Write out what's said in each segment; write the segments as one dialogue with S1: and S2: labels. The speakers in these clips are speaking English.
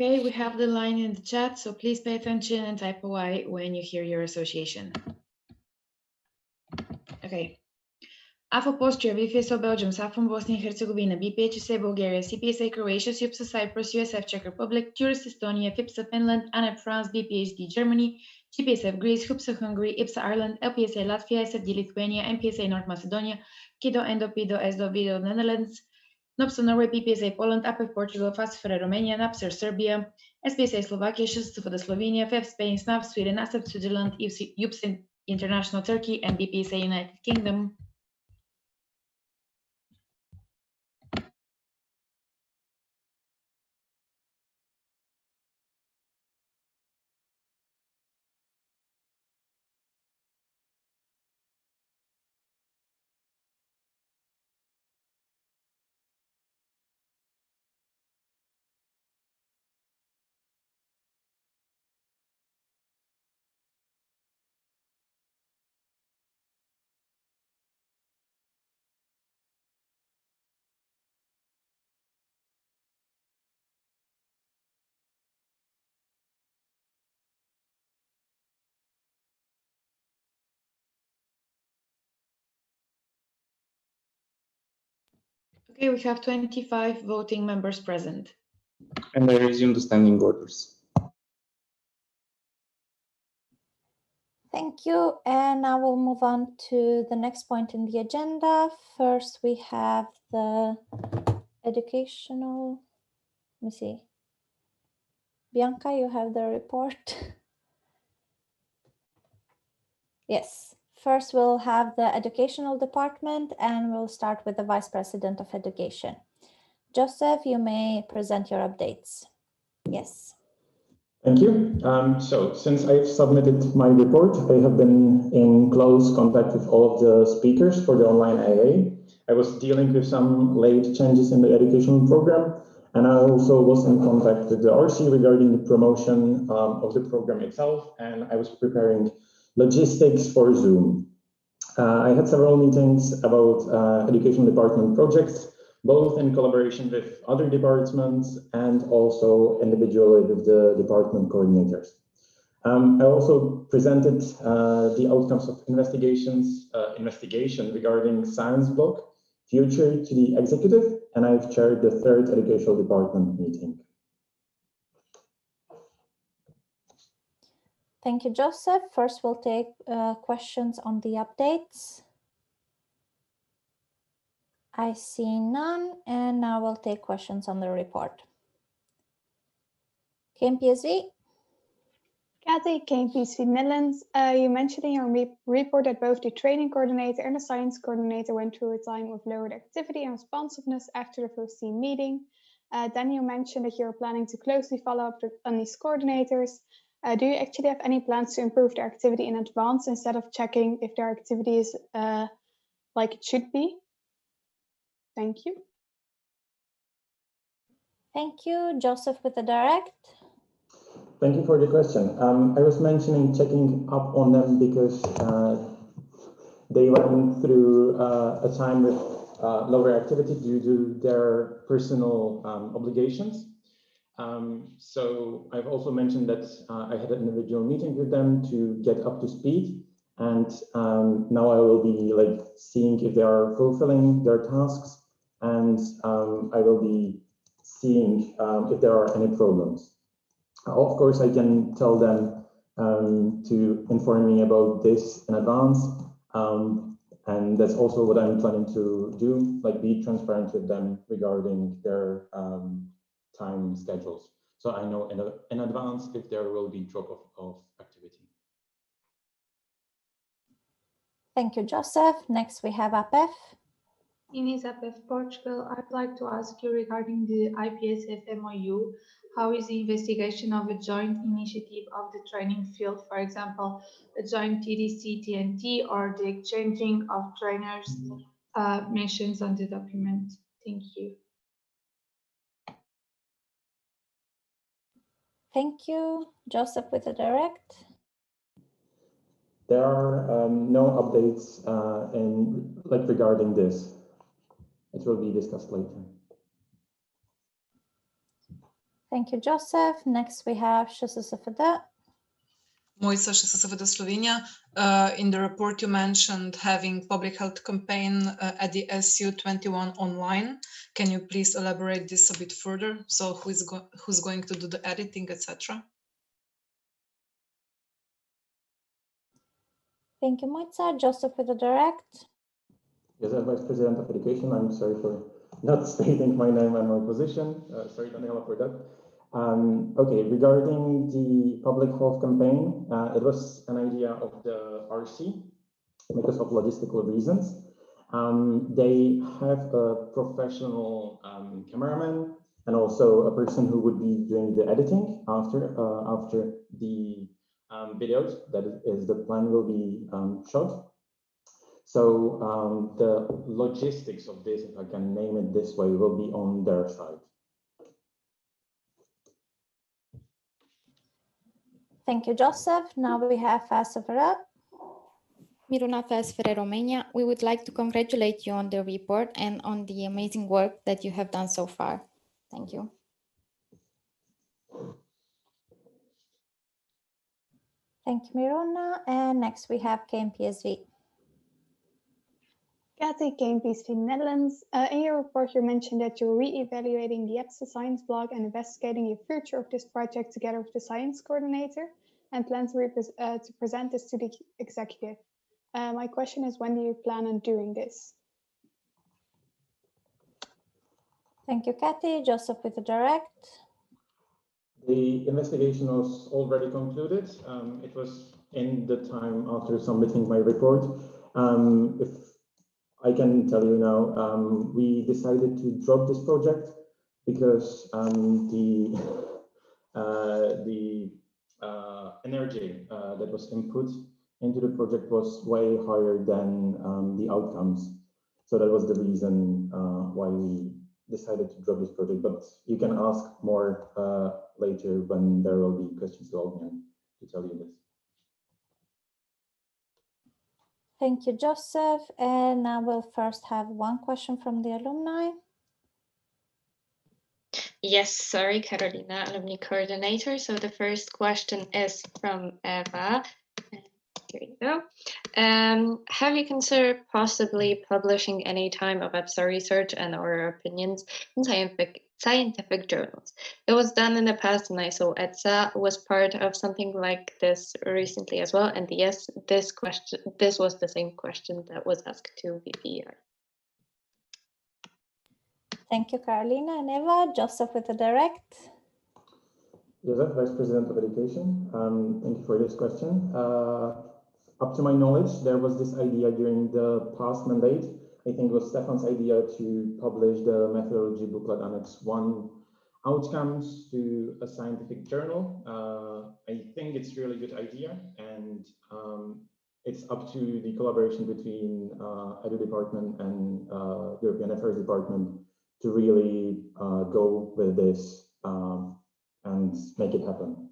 S1: Okay, we have the line in the chat, so please pay attention and type a Y when you hear your association. Okay. A for Austria, BFSO Belgium, SAF from Bosnia and Herzegovina, BPHSA Bulgaria, CPSA Croatia, CUPSA Cyprus, USF Czech Republic, Tourist Estonia, FIPSA Finland, ANEP France, BPHD Germany, GPSF Greece, HUPSA Hungary, IPSA Ireland, LPSA Latvia, SFD Lithuania, MPSA North Macedonia, KIDO, ENDO, PIDO, ESDO, VIDO Netherlands, NOPSA Norway, PPSA Poland, APEC Portugal, FASFER Romania, NAPSER Serbia, SPSA Slovakia, SHSTFOD Slovenia, FEF Spain, SNAP Sweden, ASEP Switzerland, UPSA International Turkey, and BPSA United Kingdom. Okay, we have 25 voting members present.
S2: And I resume the standing orders.
S3: Thank you. And now we'll move on to the next point in the agenda. First, we have the educational, let me see. Bianca, you have the report. Yes. First, we'll have the educational department, and we'll start with the Vice President of Education. Joseph, you may present your updates. Yes.
S4: Thank you. So since I've submitted my report, I have been in close contact with all of the speakers for the online AA. I was dealing with some late changes in the educational program, and I also was in contact with the RC regarding the promotion of the program itself, and I was preparing logistics for Zoom. I had several meetings about education department projects, both in collaboration with other departments and also individually with the department coordinators. I also presented the outcomes of investigation regarding science block future to the executive, and I've chaired the third educational department meeting.
S3: Thank you, Joseph. First, we'll take questions on the updates. I see none, and now we'll take questions on the report. KMPSV.
S5: Kathy, KMPSV Netherlands. You mentioned in your report that both the training coordinator and the science coordinator went through a time of lowered activity and responsiveness after the first team meeting. Then you mentioned that you're planning to closely follow up on these coordinators. Do you actually have any plans to improve their activity in advance instead of checking if their activity is like it should be? Thank you.
S3: Thank you. Joseph with the direct.
S4: Thank you for the question. I was mentioning checking up on them because they went through a time with lower activity due to their personal obligations. So I've also mentioned that I had an individual meeting with them to get up to speed, and now I will be seeing if they are fulfilling their tasks, and I will be seeing if there are any problems. Of course, I can tell them to inform me about this in advance, and that's also what I'm planning to do, be transparent with them regarding their time schedules. So I know in advance if there will be drop of activity.
S3: Thank you, Joseph. Next, we have APEF.
S6: Ines APEF Portugal. I'd like to ask you regarding the IPSF MOU. How is the investigation of a joint initiative of the training field, for example, a joint TDC-TNT or the exchanging of trainers mentions on the document? Thank you.
S3: Thank you. Joseph with the direct.
S4: There are no updates regarding this. It will be discussed later.
S3: Thank you, Joseph. Next, we have ŠSSFD.
S7: Mojca, ŠSSFD Slovenia. In the report, you mentioned having public health campaign at the SU21 online. Can you please elaborate this a bit further? So who's going to do the editing, etc.?
S3: Thank you, Mojca. Joseph with the direct.
S4: Yes, as Vice President of Education, I'm sorry for not stating my name and my position. Sorry, Daniela, for that. Okay, regarding the public health campaign, it was an idea of the RC because of logistical reasons. They have a professional cameraman and also a person who would be doing the editing after the videos that is the plan will be shot. So the logistics of this, if I can name it this way, will be on their side.
S3: Thank you, Joseph. Now we have FSFR.
S8: Miruna FSFR Romania, we would like to congratulate you on the report and on the amazing work that you have done so far. Thank you.
S3: Thank you, Miruna. And next we have KMPSV.
S5: Kathy, KMPSV Netherlands. In your report, you mentioned that you're re-evaluating the EPSA Science blog and investigating the future of this project together with the science coordinator and plan to present this to the executive. My question is, when do you plan on doing this?
S3: Thank you, Kathy. Joseph with the direct.
S4: The investigation was already concluded. It was in the time after submitting my report. If I can tell you now, we decided to drop this project because the energy that was input into the project was way higher than the outcomes. So that was the reason why we decided to drop this project. But you can ask more later when there will be questions to tell you this.
S3: Thank you, Joseph. And now we'll first have one question from the alumni.
S9: Yes, sorry, Carolina, alumni coordinator. So the first question is from Eva. Here you go. Have you considered possibly publishing any time of EPSA research and or opinions in scientific journals? It was done in the past, and I saw EPSA was part of something like this recently as well. And yes, this was the same question that was asked to VPR.
S3: Thank you, Carolina and Eva. Joseph with the direct.
S4: Joseph, Vice President of Education. Thank you for this question. Up to my knowledge, there was this idea during the past mandate. I think it was Stefan's idea to publish the methodology booklet Annex 1 outcomes to a scientific journal. I think it's a really good idea, and it's up to the collaboration between Edu Department and European Affairs Department to really go with this and make it happen.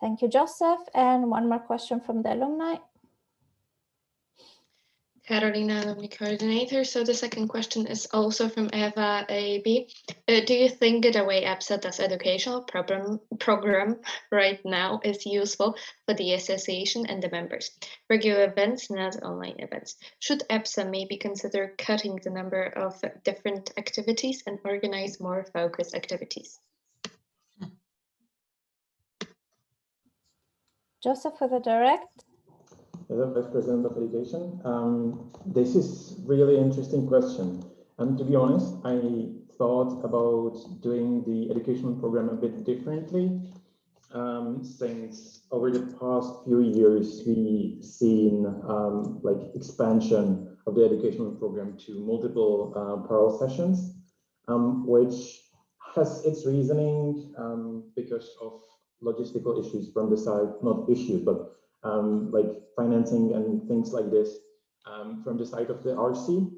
S3: Thank you, Joseph. And one more question from the alumni.
S9: Carolina, alumni coordinator. So the second question is also from Eva AB. Do you think the way EPSA does educational program right now is useful for the association and the members? Regular events, not online events. Should EPSA maybe consider cutting the number of different activities and organize more focused activities?
S3: Joseph with the direct.
S4: As a Vice President of Education, this is really interesting question. And to be honest, I thought about doing the educational program a bit differently. Since over the past few years, we've seen like expansion of the educational program to multiple parallel sessions, which has its reasoning because of logistical issues from the side, not issues, but like financing and things like this from the side of the RC.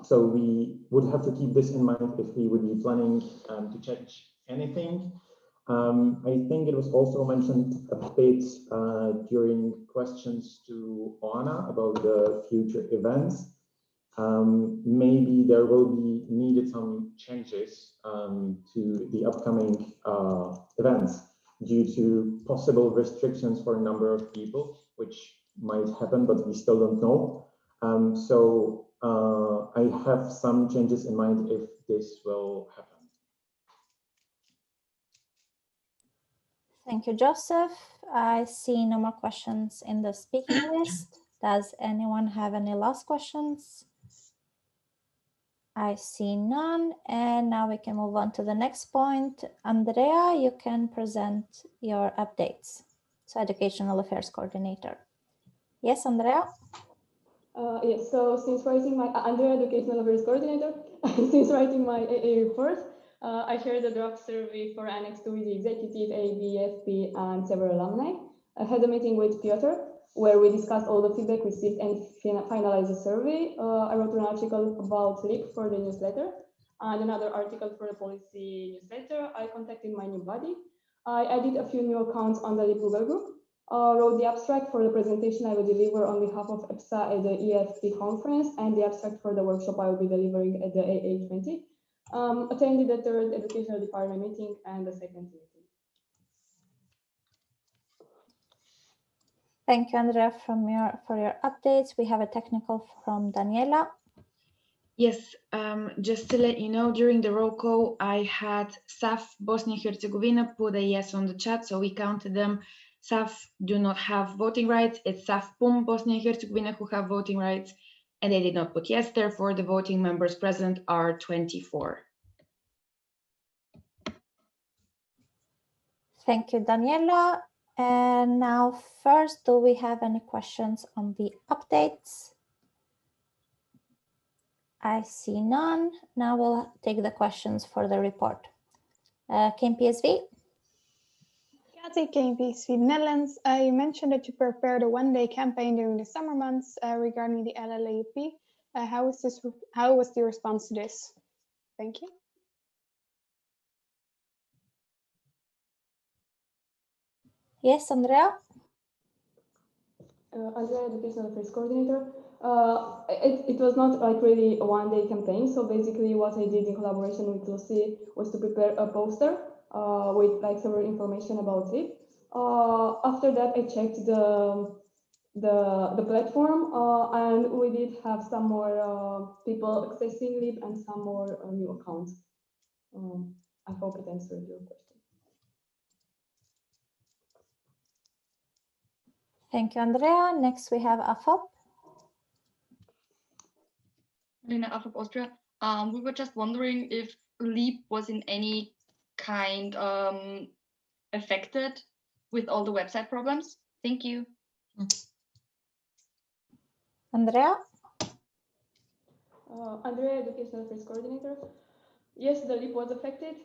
S4: So we would have to keep this in mind if we would be planning to change anything. I think it was also mentioned a bit during questions to Oana about the future events. maybe there will be needed some changes to the upcoming events due to possible restrictions for a number of people, which might happen, but we still don't know. So I have some changes in mind if this will happen.
S3: Thank you, Joseph. I see no more questions in the speaking list. Does anyone have any last questions? I see none. And now we can move on to the next point. Andrea, you can present your updates. So Educational Affairs Coordinator. Yes, Andrea?
S10: Yes, so since writing my, Andrea, Educational Affairs Coordinator, since writing my AA report, I shared a draft survey for Annex 2 with the executive, AB, FP, and several alumni. I had a meeting with Piotr, where we discussed all the feedback received and finalized the survey. I wrote an article about LEAP for the newsletter and another article for the policy newsletter. I contacted my new body. I added a few new accounts on the LEAP Google group. Wrote the abstract for the presentation I will deliver on behalf of EPSA at the EFP conference, and the abstract for the workshop I will be delivering at the AA20. Attended the third educational department meeting and the second meeting.
S3: Thank you, Andrea, for your updates. We have a technical from Daniela.
S1: Yes, just to let you know, during the roll call, I had SAF Bosnia and Herzegovina put a yes on the chat, so we counted them. SAF do not have voting rights. It's SAF PUM Bosnia and Herzegovina who have voting rights, and they did not put yes. Therefore, the voting members present are 24.
S3: Thank you, Daniela. And now, first, do we have any questions on the updates? I see none. Now we'll take the questions for the report. KPSV?
S5: Kathy, KPSV Netherlands. You mentioned that you prepared a one-day campaign during the summer months regarding the LLAP. How was the response to this? Thank you.
S3: Yes, Andrea?
S10: Andrea, Educational Affairs Coordinator. It was not like really a one-day campaign. So basically what I did in collaboration with Lucy was to prepare a poster with like several information about it. After that, I checked the platform and we did have some more people accessing LEAP and some more new accounts. I hope it answered your question.
S3: Thank you, Andrea. Next, we have AFOP.
S11: Lina, AFOP Austria. We were just wondering if LEAP was in any kind affected with all the website problems. Thank you.
S3: Andrea?
S10: Andrea, Educational Affairs Coordinator. Yes, the LEAP was affected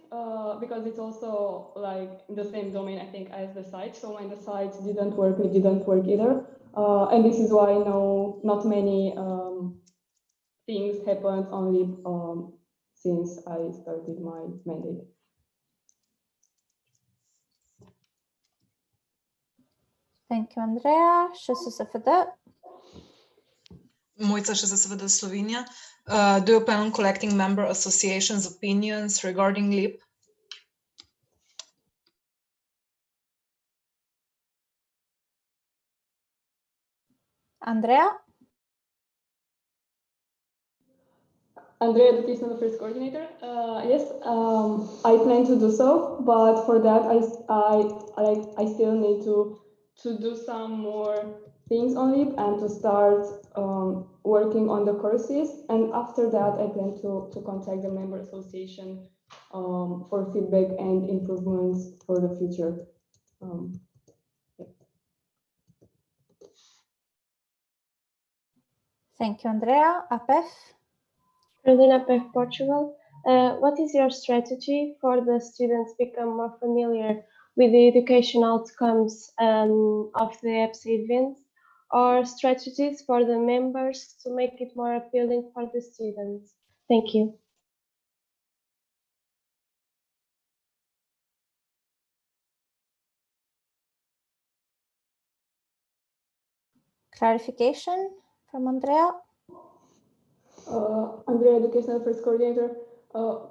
S10: because it's also like in the same domain, I think, as the site. So when the site didn't work, it didn't work either. And this is why not many things happened on LEAP since I started my mandate.
S3: Thank you, Andrea. SSFD.
S7: Mojca, SSFD Slovenia. Do you plan on collecting member associations' opinions regarding LEAP?
S3: Andrea?
S10: Andrea, Educational Affairs Coordinator. Yes, I plan to do so, but for that I still need to do some more things on LEAP and to start working on the courses. And after that, I plan to contact the member association for feedback and improvements for the future. Yeah.
S3: Thank you, Andrea. APEF?
S12: Carolina, APEF Portugal. What is your strategy for the students become more familiar with the education outcomes of the EPSA events, or strategies for the members to make it more appealing for the students? Thank you.
S3: Clarification from Andrea?
S10: Andrea, Educational Affairs Coordinator.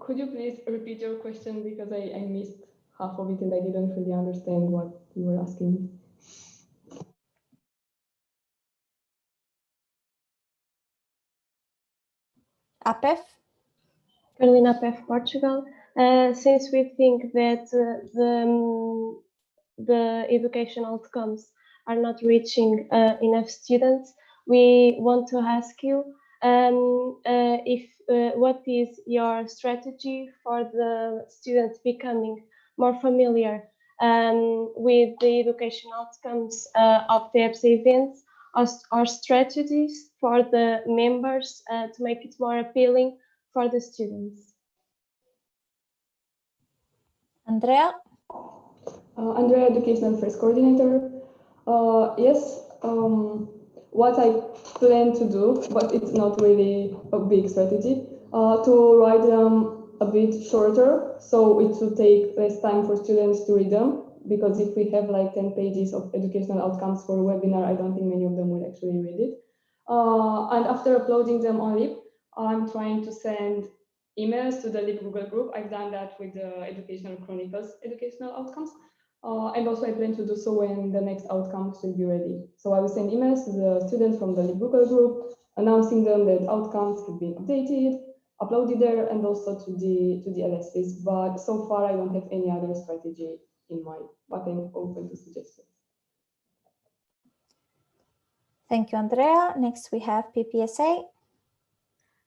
S10: Could you please repeat your question because I missed half of it and I didn't really understand what you were asking.
S3: APEF?
S12: Carolina APEF, Portugal. Since we think that the educational outcomes are not reaching enough students, we want to ask you what is your strategy for the students becoming more familiar with the educational outcomes of the EPSA events, or strategies for the members to make it more appealing for the students?
S3: Andrea?
S10: Andrea, Educational Affairs Coordinator. Yes, what I plan to do, but it's not really a big strategy, to write them a bit shorter, so it should take less time for students to read them, because if we have like 10 pages of educational outcomes for a webinar, I don't think many of them will actually read it. And after uploading them on LIP, I'm trying to send emails to the LIP Google group. I've done that with the Educational Chronicles educational outcomes. And also I plan to do so when the next outcomes will be ready. So I will send emails to the students from the LIP Google group, announcing them that outcomes have been updated, uploaded there, and also to the LSs. But so far I don't have any other strategy in mind, but I'm open to suggestions.
S3: Thank you, Andrea. Next we have PPSA.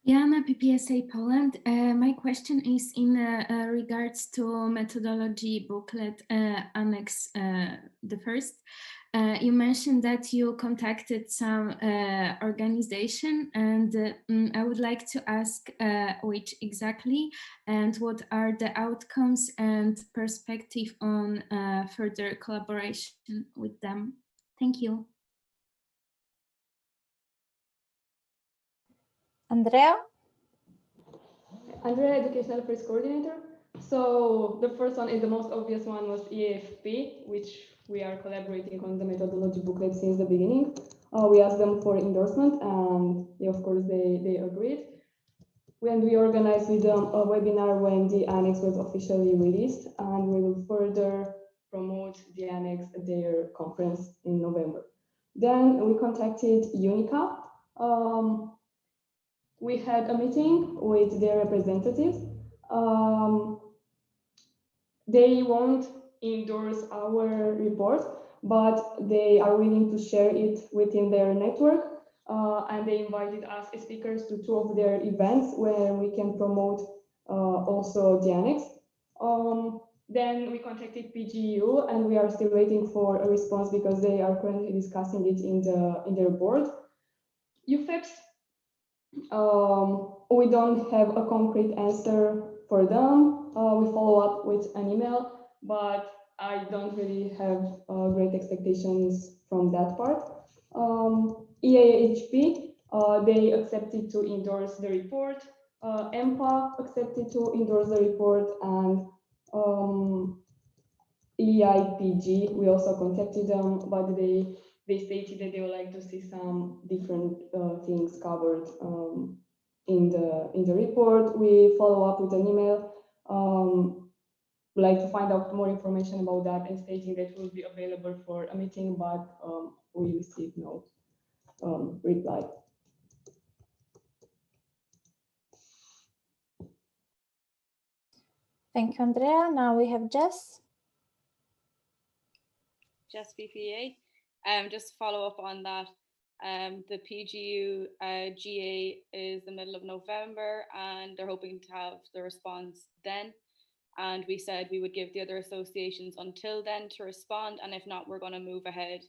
S13: Jana, PPSA Poland. My question is in regards to methodology booklet annex the first. You mentioned that you contacted some organization, and I would like to ask which exactly, and what are the outcomes and perspective on further collaboration with them. Thank you.
S3: Andrea?
S10: Andrea, Educational Affairs Coordinator. So the first one, and the most obvious one, was EAFP, which we are collaborating on the methodology booklet since the beginning. We asked them for endorsement, and of course they agreed. When we organized with them a webinar when the annex was officially released, and we will further promote the annex at their conference in November. Then we contacted UNICA. We had a meeting with their representatives. They won't endorse our report, but they are willing to share it within their network. And they invited us as speakers to 2 of their events where we can promote also the annex. Then we contacted PGU, and we are still waiting for a response because they are currently discussing it in their board. UFEPS, we don't have a concrete answer for them. We follow up with an email, but I don't really have great expectations from that part. EAHP, they accepted to endorse the report. EMPA accepted to endorse the report, and EIPG, we also contacted them, but they stated that they would like to see some different things covered in the report. We follow up with an email, like to find out more information about that, and stating that will be available for a meeting, but we received no reply.
S3: Thank you, Andrea. Now we have Jess.
S14: Jess BPA. Just to follow up on that, the PGU GA is the middle of November, and they're hoping to have the response then. And we said we would give the other associations until then to respond, and if not, we're going to move ahead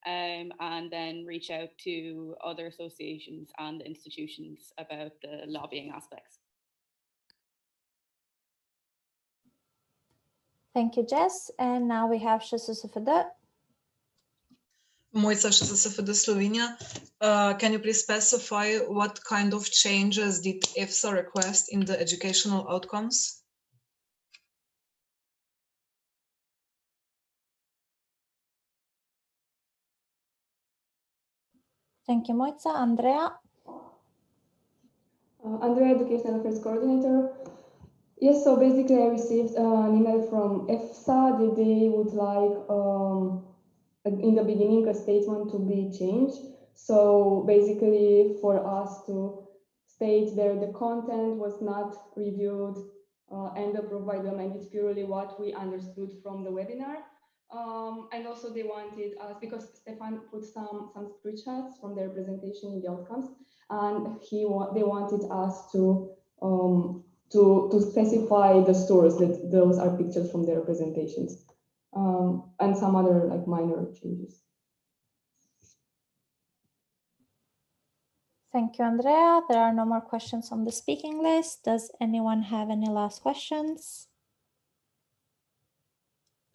S14: and then reach out to other associations and institutions about the lobbying aspects.
S3: Thank you, Jess. And now we have SSFD.
S7: Mojca, SSFD Slovenia. Can you please specify what kind of changes did EPSA request in the educational outcomes?
S3: Thank you, Mojca. Andrea?
S10: Andrea, Educational Affairs Coordinator. Yes, so basically I received an email from EPSA that they would like, in the beginning, a statement to be changed. So basically for us to state there the content was not reviewed and approved by them, and it's purely what we understood from the webinar. And also they wanted us, because Stefan put some screenshots from their presentation in the outcomes, and they wanted us to specify the source, that those are pictures from their presentations, and some other like minor changes.
S3: Thank you, Andrea. There are no more questions on the speaking list. Does anyone have any last questions?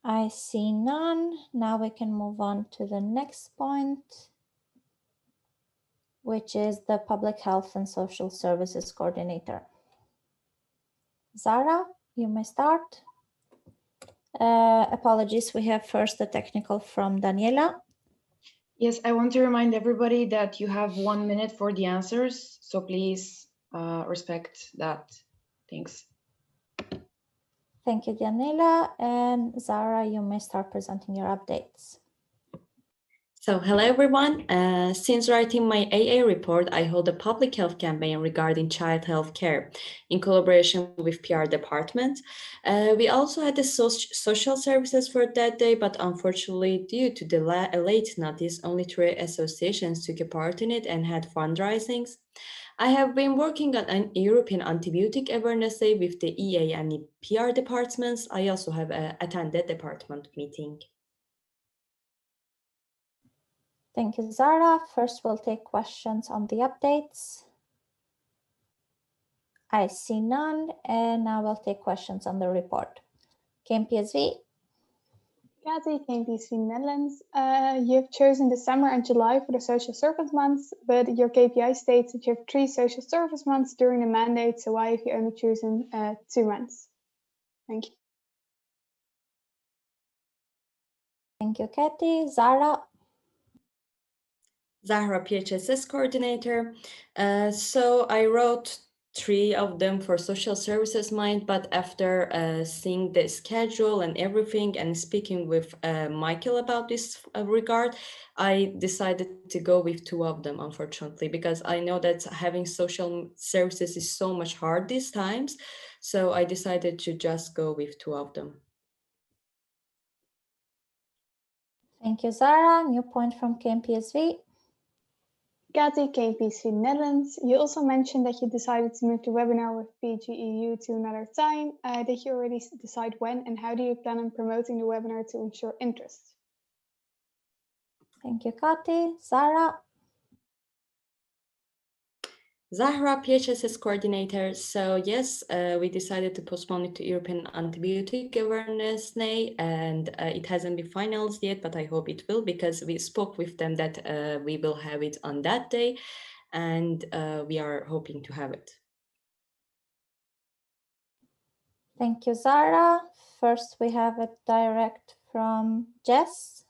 S3: I see none. Now we can move on to the next point, which is the Public Health and Social Services Coordinator. Zara, you may start. Apologies, we have first the technical from Daniela.
S1: Yes, I want to remind everybody that you have 1 minute for the answers, so please respect that. Thanks.
S3: Thank you, Daniela. And Zara, you may start presenting your updates.
S15: So hello everyone. Since writing my AA report, I hold a public health campaign regarding child health care in collaboration with PR department. We also had the social services for that day, but unfortunately, due to the late notice, only 3 associations took a part in it and had fundraisings. I have been working on an European Antibiotic Awareness Day with the EA and PR departments. I also have attended department meeting.
S3: Thank you, Zara. First, we'll take questions on the updates. I see none, and now we'll take questions on the report. KMPSV.
S5: Kathy, KMPSV Netherlands. You have chosen December and July for the social service months, but your KPI states that you have 3 social service months during the mandate, so why have you only chosen 2 months? Thank you.
S3: Thank you, Kathy. Zara.
S15: Zahra, PHSS coordinator. So I wrote 3 of them for social services mind, but after seeing the schedule and everything and speaking with Michael about this regard, I decided to go with 2 of them, unfortunately, because I know that having social services is so much hard these times. So I decided to just go with 2 of them.
S3: Thank you, Zara. New point from KMPSV.
S5: Kathy, KMPSV Netherlands. You also mentioned that you decided to move the webinar with PGEU to another time. Did you already decide when, and how do you plan on promoting the webinar to ensure interest?
S3: Thank you, Kathy. Zara.
S15: Zahra, PHSS coordinator. So yes, we decided to postpone it to European Antibiotic Awareness Day, and it hasn't been finalized yet, but I hope it will, because we spoke with them that we will have it on that day, and we are hoping to have it.
S3: Thank you, Zara. First, we have a direct from Jess.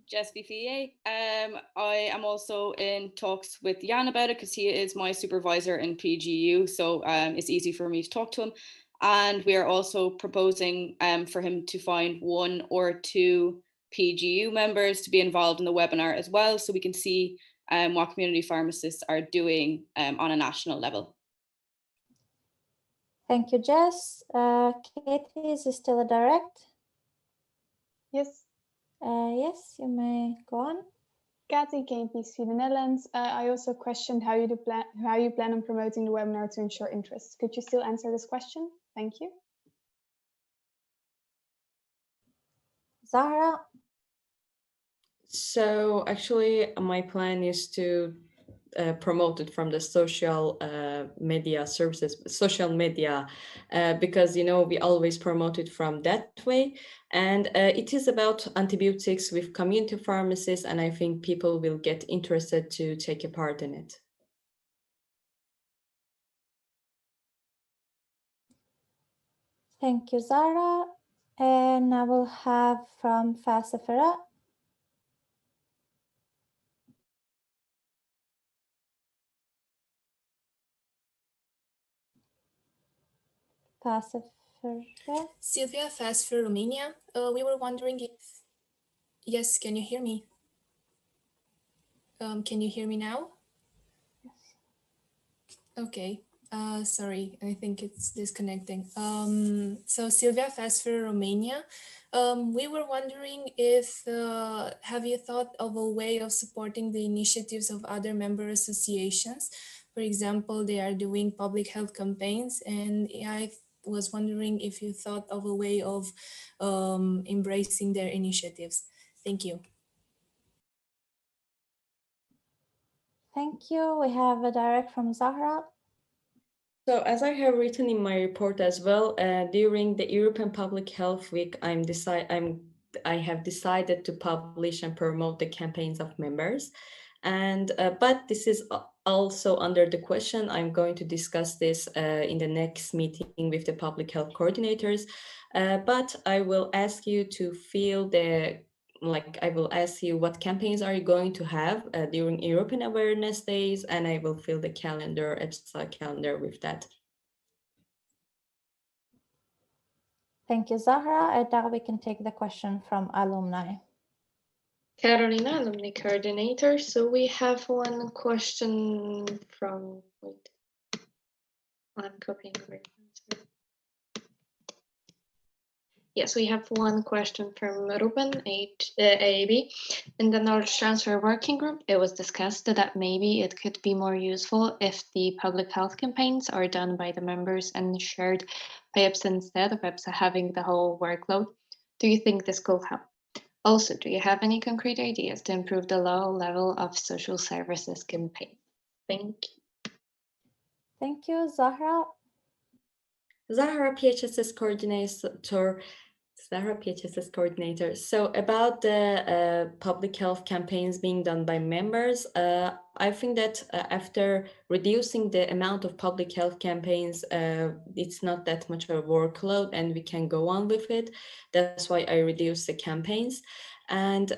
S14: Jess VFA. I am also in talks with Jan about it because he is my supervisor in PGU, so it's easy for me to talk to him. And we are also proposing for him to find 1 or 2 PGU members to be involved in the webinar as well, so we can see what community pharmacists are doing on a national level.
S3: Thank you, Jess. Katie, is this still a direct?
S5: Yes.
S3: Yes, you may go on.
S5: Kathy, KMPSV the Netherlands. I also questioned how you plan on promoting the webinar to ensure interest. Could you still answer this question? Thank you.
S3: Zahra.
S15: So actually, my plan is to promote it from the social media services, because, you know, we always promote it from that way. And it is about antibiotics with community pharmacists, and I think people will get interested to take a part in it.
S3: Thank you, Zara. And I will have from Fasafera.
S16: Sylvia, Fast for Romania. We were wondering if... Yes, can you hear me? Can you hear me now?
S3: Yes.
S16: Okay. Sorry, I think it's disconnecting. So Sylvia, Fast for Romania. We were wondering if, have you thought of a way of supporting the initiatives of other member associations? For example, they are doing public health campaigns, and I was wondering if you thought of a way of embracing their initiatives. Thank you.
S3: Thank you. We have a direct from Zahra.
S15: So as I have written in my report as well, during the European Public Health Week, I have decided to publish and promote the campaigns of members. And but this is also under the question. I'm going to discuss this in the next meeting with the public health coordinators. But I will ask you to feel I will ask you what campaigns are you going to have during European Awareness Days, and I will fill the calendar, EPSA calendar with that.
S3: Thank you, Zahra. And now we can take the question from alumni.
S9: Carolina, alumni coordinator. So we have one question from, wait, I'm copying the answer. Yes, we have one question from Ruben, AAB. In the Knowledge Transfer Working Group, it was discussed that maybe it could be more useful if the public health campaigns are done by the members and shared by EPSA instead of EPSA having the whole workload. Do you think this could help? Also, do you have any concrete ideas to improve the low level of social services campaign? Thank you.
S3: Thank you, Zahra.
S15: Zahra, PHSS coordinator. So about the public health campaigns being done by members, I think that after reducing the amount of public health campaigns, it's not that much of a workload and we can go on with it. That's why I reduced the campaigns. And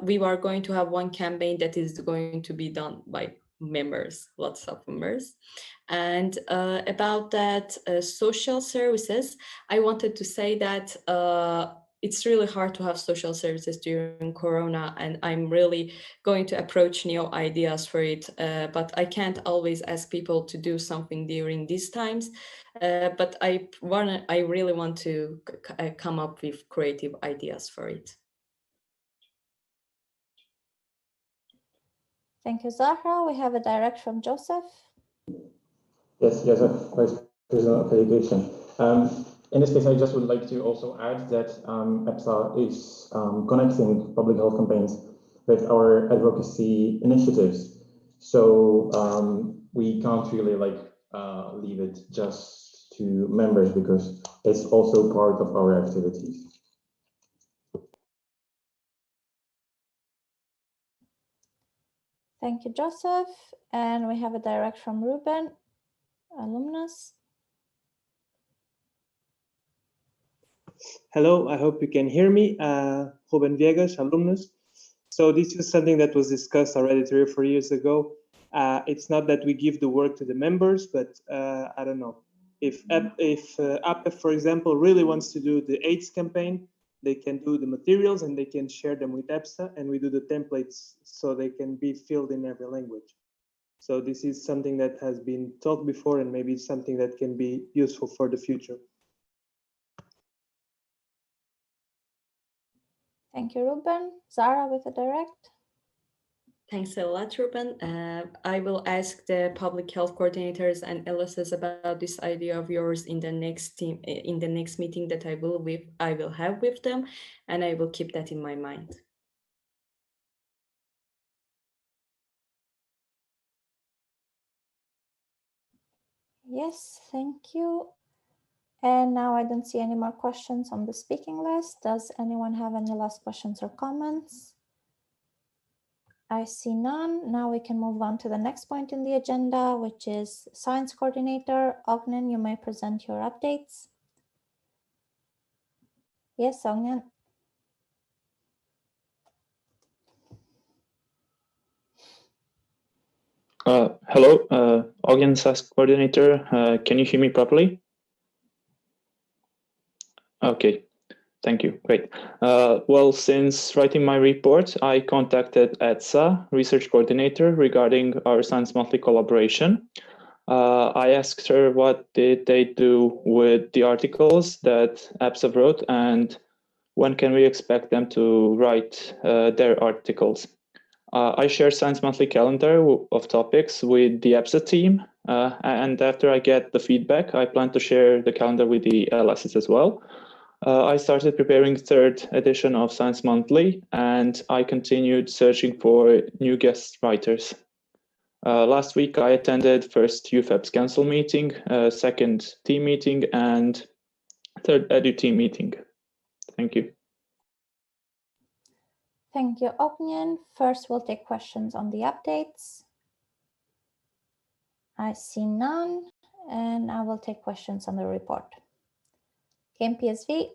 S15: we are going to have one campaign that is going to be done by members, lots of members. And about that social services, I wanted to say that it's really hard to have social services during Corona, and I'm really going to approach new ideas for it. But I can't always ask people to do something during these times. But I really want to come up with creative ideas for it.
S3: Thank you, Zahra. We have a direct from Joseph.
S4: Yes, Vice President of Education. In this case, I just would like to also add that EPSA is connecting public health campaigns with our advocacy initiatives. So we can't really leave it just to members because it's also part of our activities.
S3: Thank you, Joseph. And we have a direct from Ruben, alumnus.
S17: Hello, I hope you can hear me. Ruben Viegas, alumnus. So this is something that was discussed already 3 or 4 years ago. It's not that we give the work to the members, but I don't know. If APEF, for example, really wants to do the AIDS campaign, they can do the materials and they can share them with EPSA, and we do the templates so they can be filled in every language. So this is something that has been talked before and maybe something that can be useful for the future.
S3: Thank you, Ruben. Zara with a direct.
S15: Thanks a lot, Ruben. I will ask the public health coordinators and LSS about this idea of yours in the next meeting that I will have with them, and I will keep that in my mind.
S3: Yes, thank you. And now I don't see any more questions on the speaking list. Does anyone have any last questions or comments? I see none. Now we can move on to the next point in the agenda, which is Science Coordinator. Ognen, you may present your updates. Yes, Ognen.
S2: Hello, Ognen, Science Coordinator. Can you hear me properly? Okay, thank you. Great. Well, since writing my report, I contacted EPSA, research coordinator, regarding our Science Monthly collaboration. I asked her what did they do with the articles that EPSA wrote and when can we expect them to write their articles. I share Science Monthly calendar of topics with the EPSA team, and after I get the feedback, I plan to share the calendar with the LSs as well. I started preparing third edition of Science Monthly, and I continued searching for new guest writers. Last week, I attended first UFEP's council meeting, second team meeting, and third edu team meeting. Thank you.
S3: Thank you, Ognian. First, we'll take questions on the updates. I see none, and I will take questions on the report. KMPSV.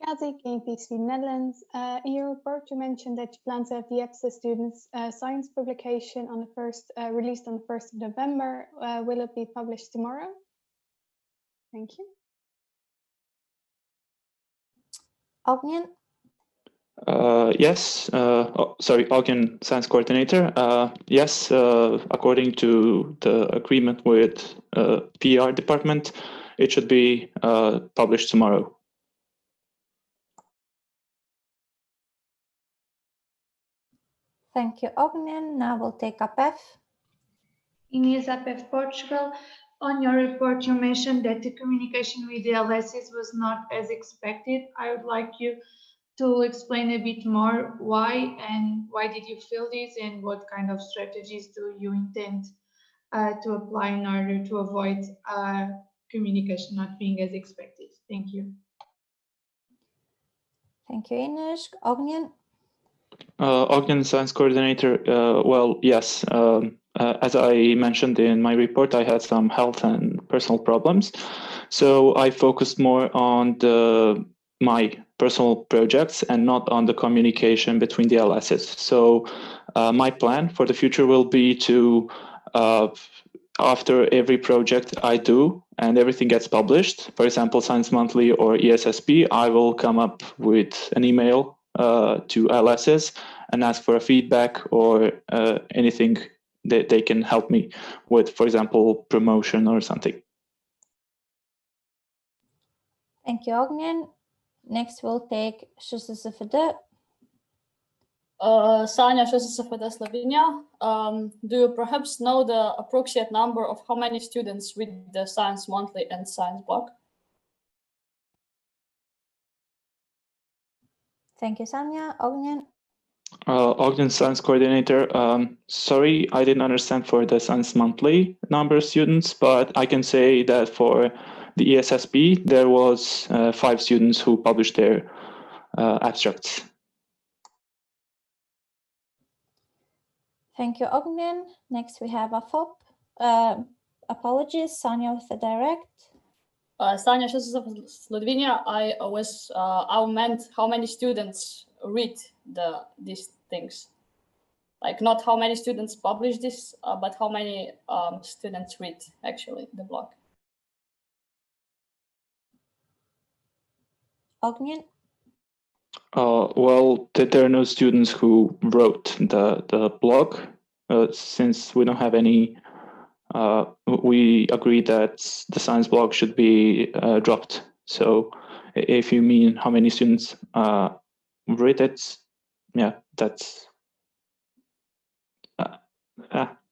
S5: Kathy, KMPSV Netherlands. In your report, you mentioned that you plan to have the EPSA students' science publication on the released on the 1st of November. Will it be published tomorrow? Thank you.
S3: Ognian.
S2: Yes, Ognian Science Coordinator. Yes, according to the agreement with PR department, it should be published tomorrow.
S3: Thank you, Ognian. Now we'll take APEF.
S6: Inês, APEF Portugal. On your report, you mentioned that the communication with the LSs was not as expected. I would like you to explain a bit more why and why did you feel this and what kind of strategies do you intend to apply in order to avoid communication not being as expected. Thank you.
S3: Thank you, Inês. Ognian.
S2: Ognian Science Coordinator, well, yes, as I mentioned in my report, I had some health and personal problems. So I focused more on my personal projects and not on the communication between the LSs. So my plan for the future will be to, after every project I do and everything gets published, for example, Science Monthly or ESSP, I will come up with an email to LSs and ask for a feedback or anything that they can help me with, for example, promotion or something.
S3: Thank you, Ognian. Next, we'll take SSSFD.
S18: Sanja, SSSFD Slovenia. Do you perhaps know the approximate number of how many students read the Science Monthly and Science blog?
S3: Thank you, Sanja. Ognian.
S2: Ognian Science Coordinator. Sorry, I didn't understand for the Science Monthly number of students, but I can say that for the ESSP, there was 5 students who published their abstracts.
S3: Thank you, Ognian. Next, we have AFOP. Apologies, Sanja with the direct.
S18: Sanja, Slovenia. I meant how many students read these things. Like not how many students publish this, but how many students read actually the blog.
S3: Ognian.
S2: Well, there are no students who wrote the blog since we don't have any. We agreed that the science blog should be dropped. So if you mean how many students read it, yeah, that's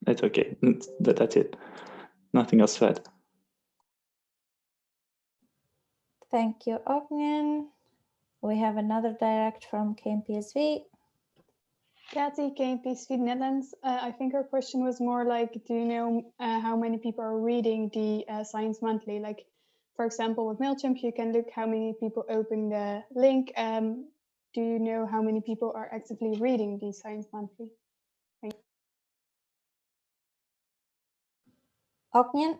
S2: okay. That's it. Nothing else said.
S3: Thank you, Ognian. We have another direct from KMPSV.
S5: Kathy, KMPSV Netherlands. I think her question was more like, do you know how many people are reading the Science Monthly? Like, for example, with MailChimp, you can look how many people open the link. Do you know how many people are actively reading the Science Monthly? Thank you.
S3: Ognian.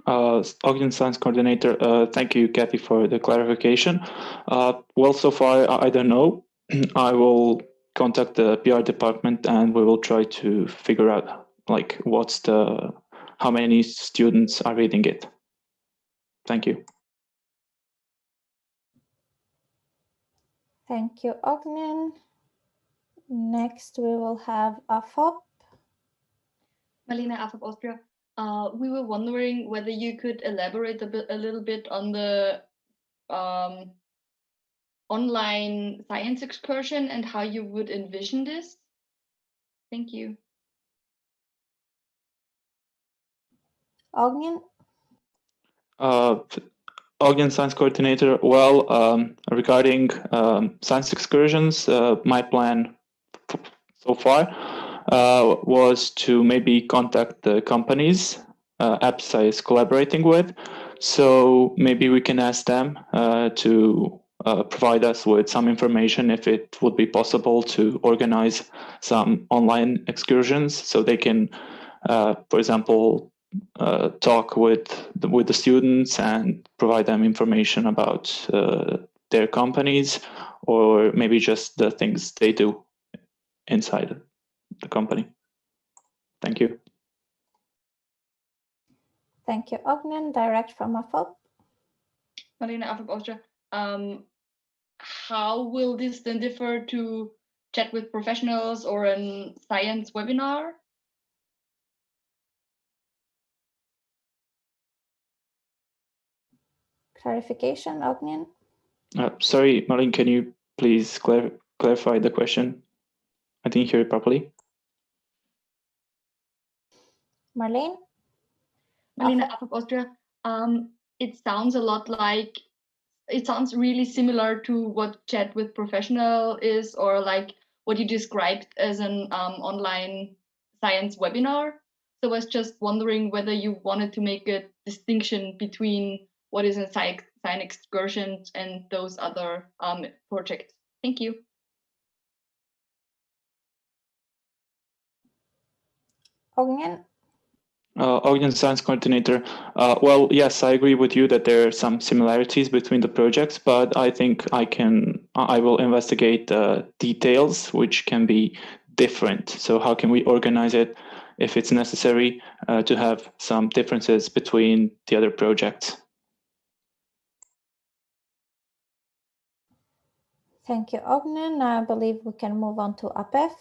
S2: Ognian Science Coordinator, thank you, Kathy, for the clarification. Well, so far, I don't know. I will contact the PR department and we will try to figure out like how many students are reading it. Thank you.
S3: Thank you, Ognen. Next, we will have AFOP.
S11: Malina, AFOP Austria. We were wondering whether you could elaborate a little bit on the online science excursion and how you would envision this. Thank you.
S3: Ognen?
S2: Ogden Science Coordinator. Well, regarding science excursions, my plan so far was to maybe contact the companies EPSA is collaborating with. So maybe we can ask them to provide us with some information if it would be possible to organize some online excursions so they can, for example, talk with the students and provide them information about their companies, or maybe just the things they do inside the company. Thank you.
S3: Thank you, Ognen. Direct from AFOP.
S11: Marina, AFOP Austria. How will this then differ to chat with professionals or a science webinar?
S3: Clarification, Ognen?
S2: Sorry, Marlene, can you please clarify the question? I didn't hear it properly.
S3: Marlene?
S11: Marlene, AFOP Austria. It sounds a lot like, it sounds really similar to what chat with professional is, or like what you described as an online science webinar. So I was just wondering whether you wanted to make a distinction between what is a science excursion and those other projects. Thank you.
S3: Ognen?
S2: Ogden Science Coordinator. Well, yes, I agree with you that there are some similarities between the projects, but I think I will investigate the details which can be different. So how can we organize it if it's necessary to have some differences between the other projects?
S3: Thank you, Ognen. I believe we can move on to APEF.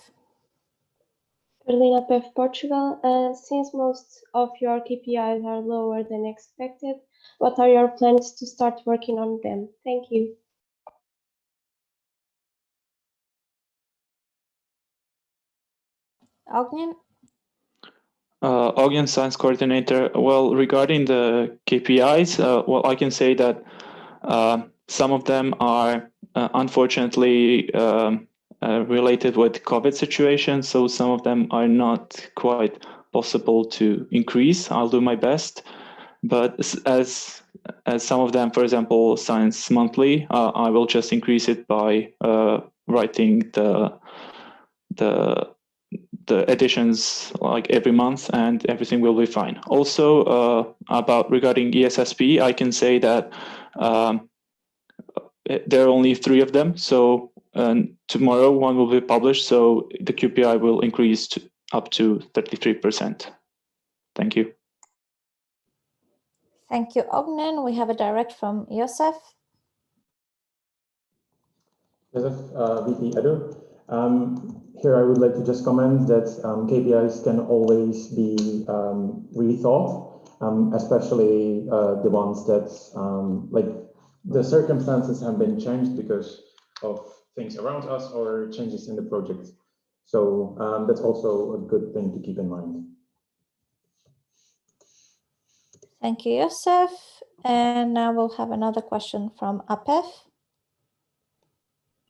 S12: Carolina PEF Portugal, since most of your KPIs are lower than expected, what are your plans to start working on them? Thank you.
S3: Ognen?
S2: Ogden Science Coordinator. Well, regarding the KPIs, well, I can say that some of them are unfortunately related with COVID situation, so some of them are not quite possible to increase. I'll do my best, but as some of them, for example, Science Monthly, I will just increase it by writing the editions like every month, and everything will be fine. Also, regarding ESSP, I can say that there are only 3 of them. So tomorrow one will be published, so the QPI will increase up to 33%. Thank you.
S3: Thank you, Ognen. We have a direct from Josef.
S4: Josef, VP Edu. Here I would like to just comment that KPIs can always be rethought, especially the ones that like the circumstances have been changed because of things around us or changes in the project. So that's also a good thing to keep in mind.
S3: Thank you, Josef. And now we'll have another question from APEF.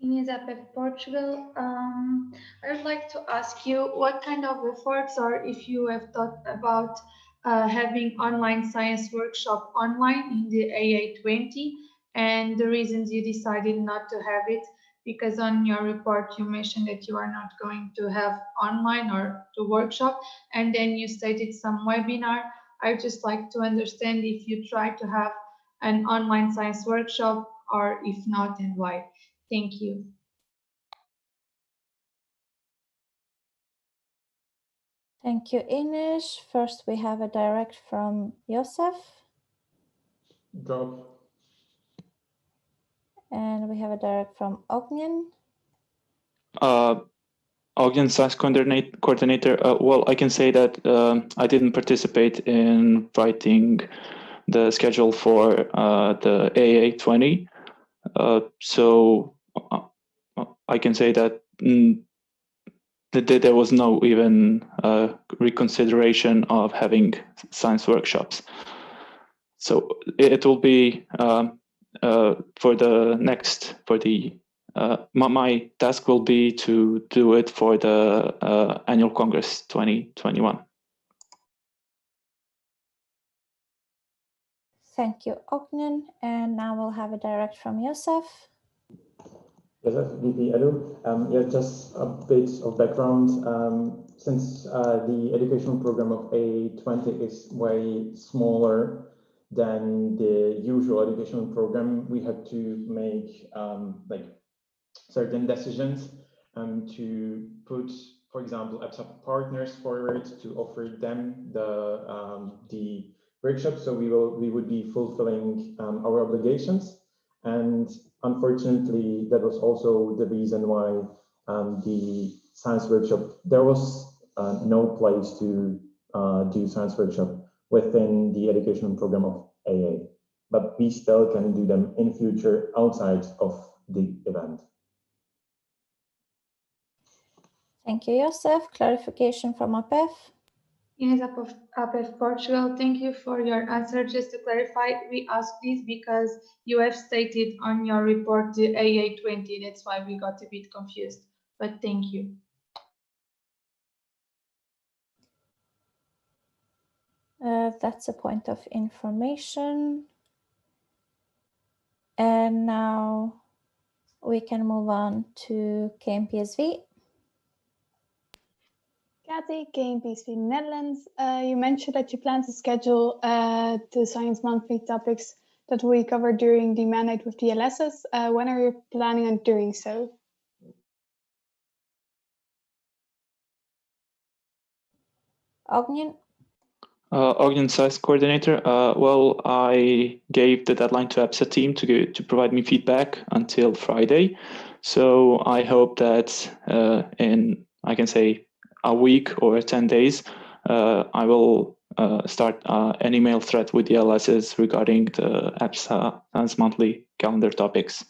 S6: Inês APEF Portugal. I would like to ask you what kind of efforts, or if you have thought about having online science workshop online in the AA20, and the reasons you decided not to have it, because on your report you mentioned that you are not going to have online or to workshop, and then you stated some webinar. I'd just like to understand if you try to have an online science workshop, or if not, and why. Thank you.
S3: Thank you, Inês. First, we have a direct from Josef.
S4: Drop.
S3: And we have a direct from Ognian.
S2: Ognian Science Coordinator, well, I can say that I didn't participate in writing the schedule for the AA20. So I can say that there was no even reconsideration of having science workshops. So it will be for the next, my task will be to do it for the Annual Congress 2021.
S3: Thank you, Ognian. And now we'll have a direct from Josef.
S4: Josef, VP Edu. Yeah, just a bit of background. Since the educational program of A20 is way smaller than the usual educational program, we had to make like certain decisions to put, for example, EPSA partners forward to offer them the workshop. So we would be fulfilling our obligations. And unfortunately, that was also the reason why the science workshop, there was no place to do science workshop within the educational program of AA. But we still can do them in future outside of the event.
S3: Thank you, Josef. Clarification from APEF.
S6: Ines APEF Portugal, thank you for your answer. Just to clarify, we asked this because you have stated on your report the AA20. That's why we got a bit confused, but thank you.
S3: That's a point of information. And now we can move on to KMPSV.
S5: Kathy, KMPSV Netherlands. You mentioned that you plan to schedule the Science Monthly topics that we covered during the mandate with the LSs. When are you planning on doing so?
S3: Ognian.
S2: Ognian Science Coordinator. Well, I gave the deadline to EPSA team to provide me feedback until Friday. So I hope that in, I can say, a week or 10 days, I will start an email thread with the LSs regarding the EPSA Science Monthly calendar topics.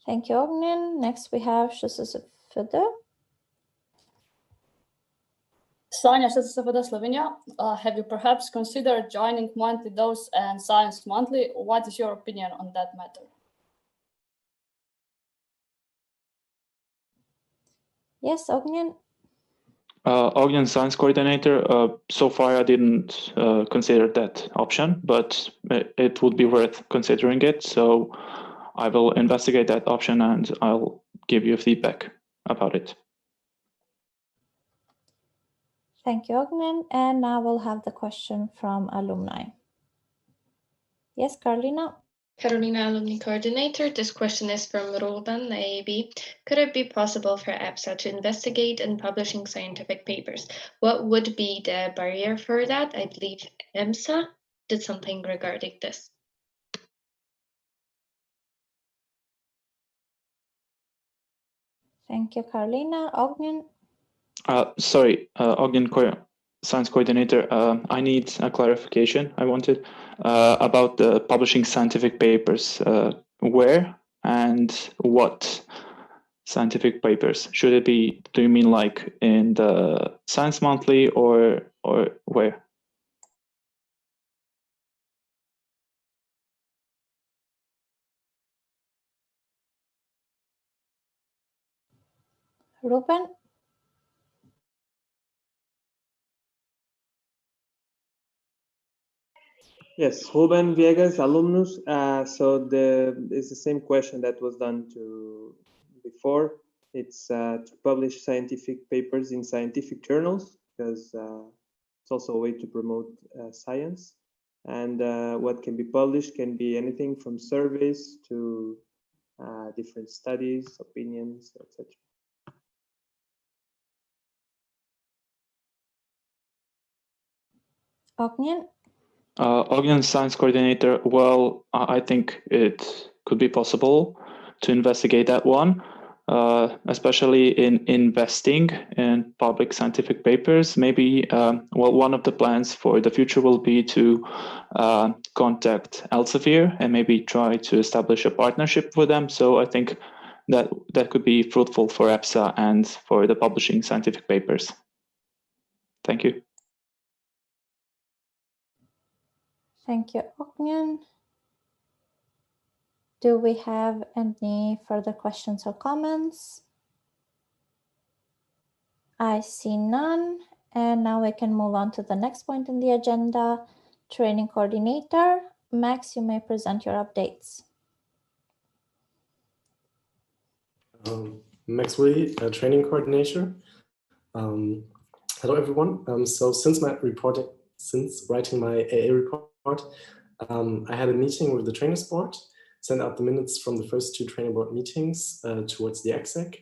S3: Thank you, Ognian. Next, we have Josef.
S18: Sanja Sesavada Slovenia, have you perhaps considered joining Monthly Dose and Science Monthly? What is your opinion on that matter?
S3: Yes, Ognian.
S2: Ognian Science Coordinator, so far I didn't consider that option, but it would be worth considering it. So I will investigate that option and I'll give you feedback about it.
S3: Thank you, Ognian. And now we'll have the question from alumni. Yes, Carolina.
S9: Carolina, Alumni Coordinator. This question is from Ruben, AAB. Could it be possible for EPSA to investigate in publishing scientific papers? What would be the barrier for that? I believe EMSA did something regarding this.
S3: Thank you, Carolina. Ognian.
S2: Sorry, Ognian Science Coordinator. I need a clarification. I wanted about the publishing scientific papers. Where and what scientific papers? Should it be, do you mean like in the Science Monthly or where?
S3: Ruben.
S17: Yes, Ruben Viegas, alumnus. So it's the same question that was done to before. It's to publish scientific papers in scientific journals, because it's also a way to promote science. And what can be published can be anything from surveys to different studies, opinions, etc.
S3: Ognian.
S2: Organized Science Coordinator, well, I think it could be possible to investigate that one, especially in investing in public scientific papers. Maybe, well, one of the plans for the future will be to contact Elsevier and maybe try to establish a partnership with them. So I think that could be fruitful for EPSA and for the publishing scientific papers. Thank you.
S3: Thank you, Ognian. Do we have any further questions or comments? I see none. And now we can move on to the next point in the agenda, training coordinator. Max, you may present your updates.
S19: Max Willie, training coordinator. Hello, everyone. So since writing my AA report, I had a meeting with the trainers board, sent out the minutes from the first 2 trainer board meetings towards the exec,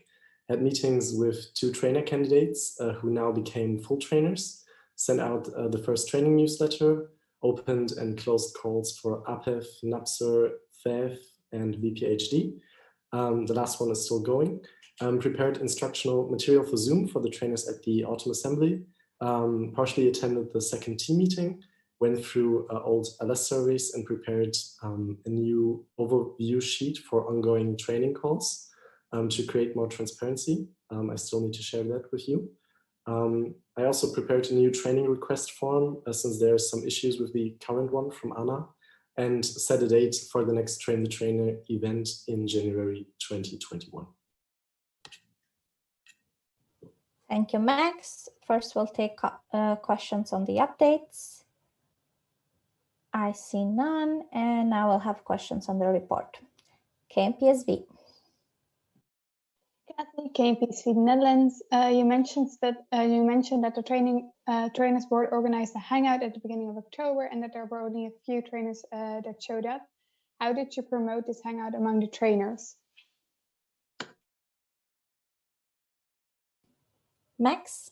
S19: had meetings with 2 trainer candidates who now became full trainers, sent out the first training newsletter, opened and closed calls for APEF, NAPSR, FEF, and VPHD. The last one is still going. Prepared instructional material for Zoom for the trainers at the Autumn Assembly, partially attended the second team meeting, went through old LS surveys and prepared a new overview sheet for ongoing training calls to create more transparency. I still need to share that with you. I also prepared a new training request form since there are some issues with the current one from Anna, and set a date for the next Train the Trainer event in January 2021.
S3: Thank you, Max. First, we'll take questions on the updates. I see none, and now we'll have questions on the report. KMPSV.
S5: Kathy, KMPSV Netherlands. You mentioned that the trainers board organized a hangout at the beginning of October, and that there were only a few trainers that showed up. How did you promote this hangout among the trainers?
S3: Max?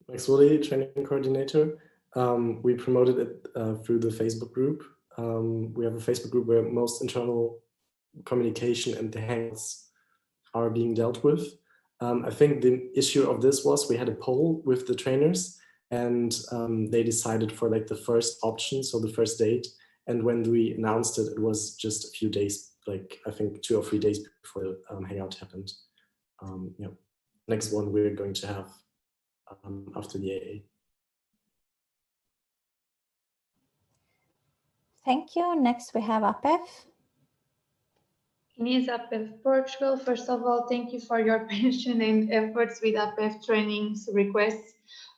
S19: Max Willie, training coordinator. We promoted it through the Facebook group. We have a Facebook group where most internal communication and the hangouts are being dealt with. I think the issue of this was we had a poll with the trainers, and they decided for like the first option, so the first date. And when we announced it, it was just a few days, like I think 2 or 3 days before the hangout happened. Yeah. Next one we're going to have after the AA.
S3: Thank you. Next we have APEF.
S6: Inês, APEF Portugal. First of all, thank you for your passion and efforts with APEF trainings requests.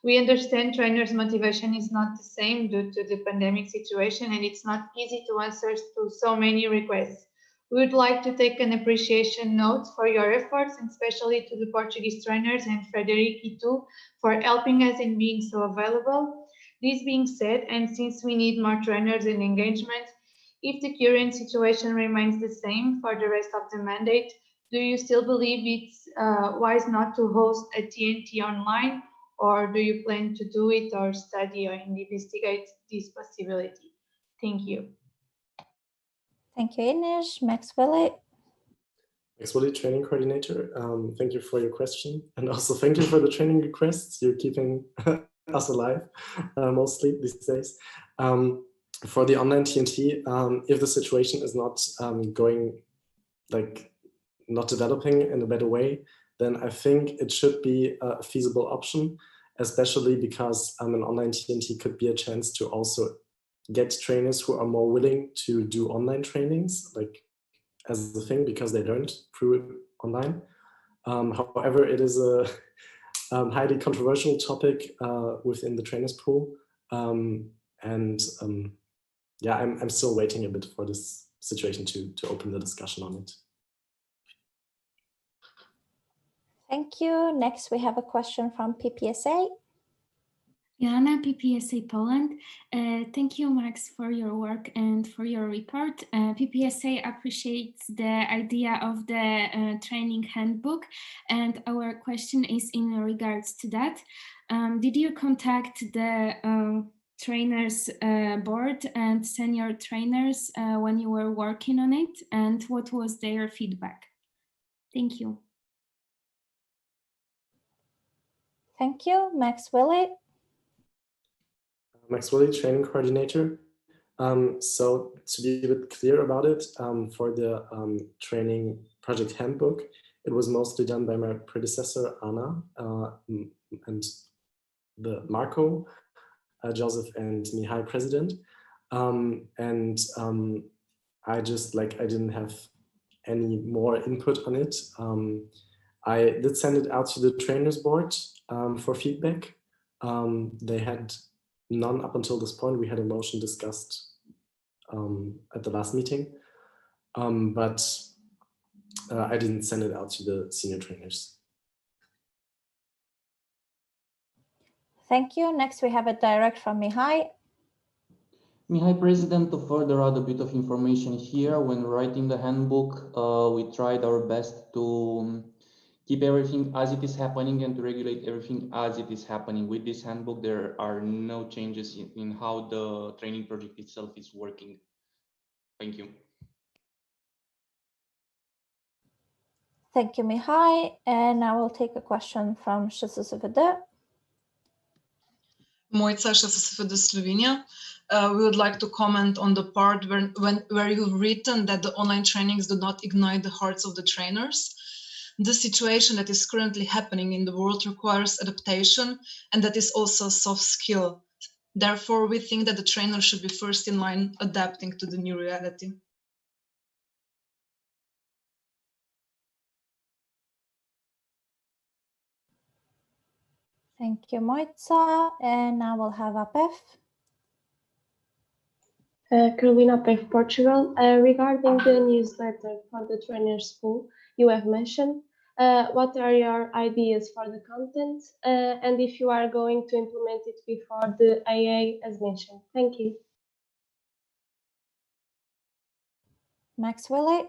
S6: We understand trainers' motivation is not the same due to the pandemic situation, and it's not easy to answer to so many requests. We would like to take an appreciation note for your efforts, and especially to the Portuguese trainers and Frederici too, for helping us and being so available. This being said, and since we need more trainers and engagement, if the current situation remains the same for the rest of the mandate, do you still believe it's wise not to host a TNT online, or do you plan to do it or study or investigate this possibility? Thank you.
S3: Thank you, Inês. Max Willie.
S19: Max Willie, training coordinator. Thank you for your question, and also thank you for the training requests. You're keeping us alive mostly these days. For the online TNT, if the situation is not going, like not developing in a better way, then I think it should be a feasible option, especially because an online TNT could be a chance to also get trainers who are more willing to do online trainings, like as a thing, because they learned through it online. However, it is a highly controversial topic within the trainers pool. Yeah, I'm still waiting a bit for this situation to open the discussion on it.
S3: Thank you. Next, we have a question from PPSA.
S13: Joanna, PPSA Poland. Thank you, Max, for your work and for your report. PPSA appreciates the idea of the training handbook, and our question is in regards to that. Did you contact the trainers board and senior trainers when you were working on it, and what was their feedback? Thank you.
S3: Thank you. Max Willie.
S19: Max Willie, training coordinator. So to be a bit clear about it, for the training project handbook, it was mostly done by my predecessor, Anna, and the Marco, Joseph, and Mihai, president. I just I didn't have any more input on it. I did send it out to the trainers board for feedback. They had none up until this point. We had a motion discussed at the last meeting, but I didn't send it out to the senior trainers.
S3: Thank you. Next, we have a direct from Mihai.
S20: Mihai, President, to further add a bit of information here, when writing the handbook, we tried our best to keep everything as it is happening and to regulate everything as it is happening. With this handbook, there are no changes in how the training project itself is working. Thank you.
S3: Thank you, Mihai. And I will take a question from SHSFD.
S7: Moica, SHSFD Slovenia. We would like to comment on the part where you've written that the online trainings do not ignite the hearts of the trainers. The situation that is currently happening in the world requires adaptation, and that is also a soft skill. Therefore, we think that the trainer should be first in line adapting to the new reality.
S3: Thank you, Moica. And now we'll have Apef.
S12: Carolina Pef, Portugal. Regarding the newsletter for the trainers pool you have mentioned, what are your ideas for the content and if you are going to implement it before the AA as mentioned? Thank you.
S3: Max Willie.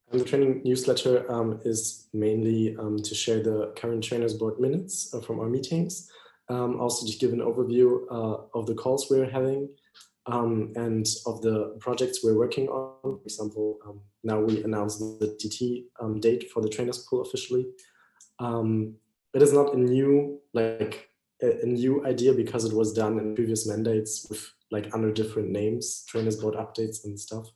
S19: The training newsletter is mainly to share the current trainers board minutes from our meetings. Also to give an overview of the calls we're having and of the projects we're working on. For example, now we announced the TT date for the trainers pool officially. It is not a new idea because it was done in previous mandates with under different names, trainers board updates and stuff.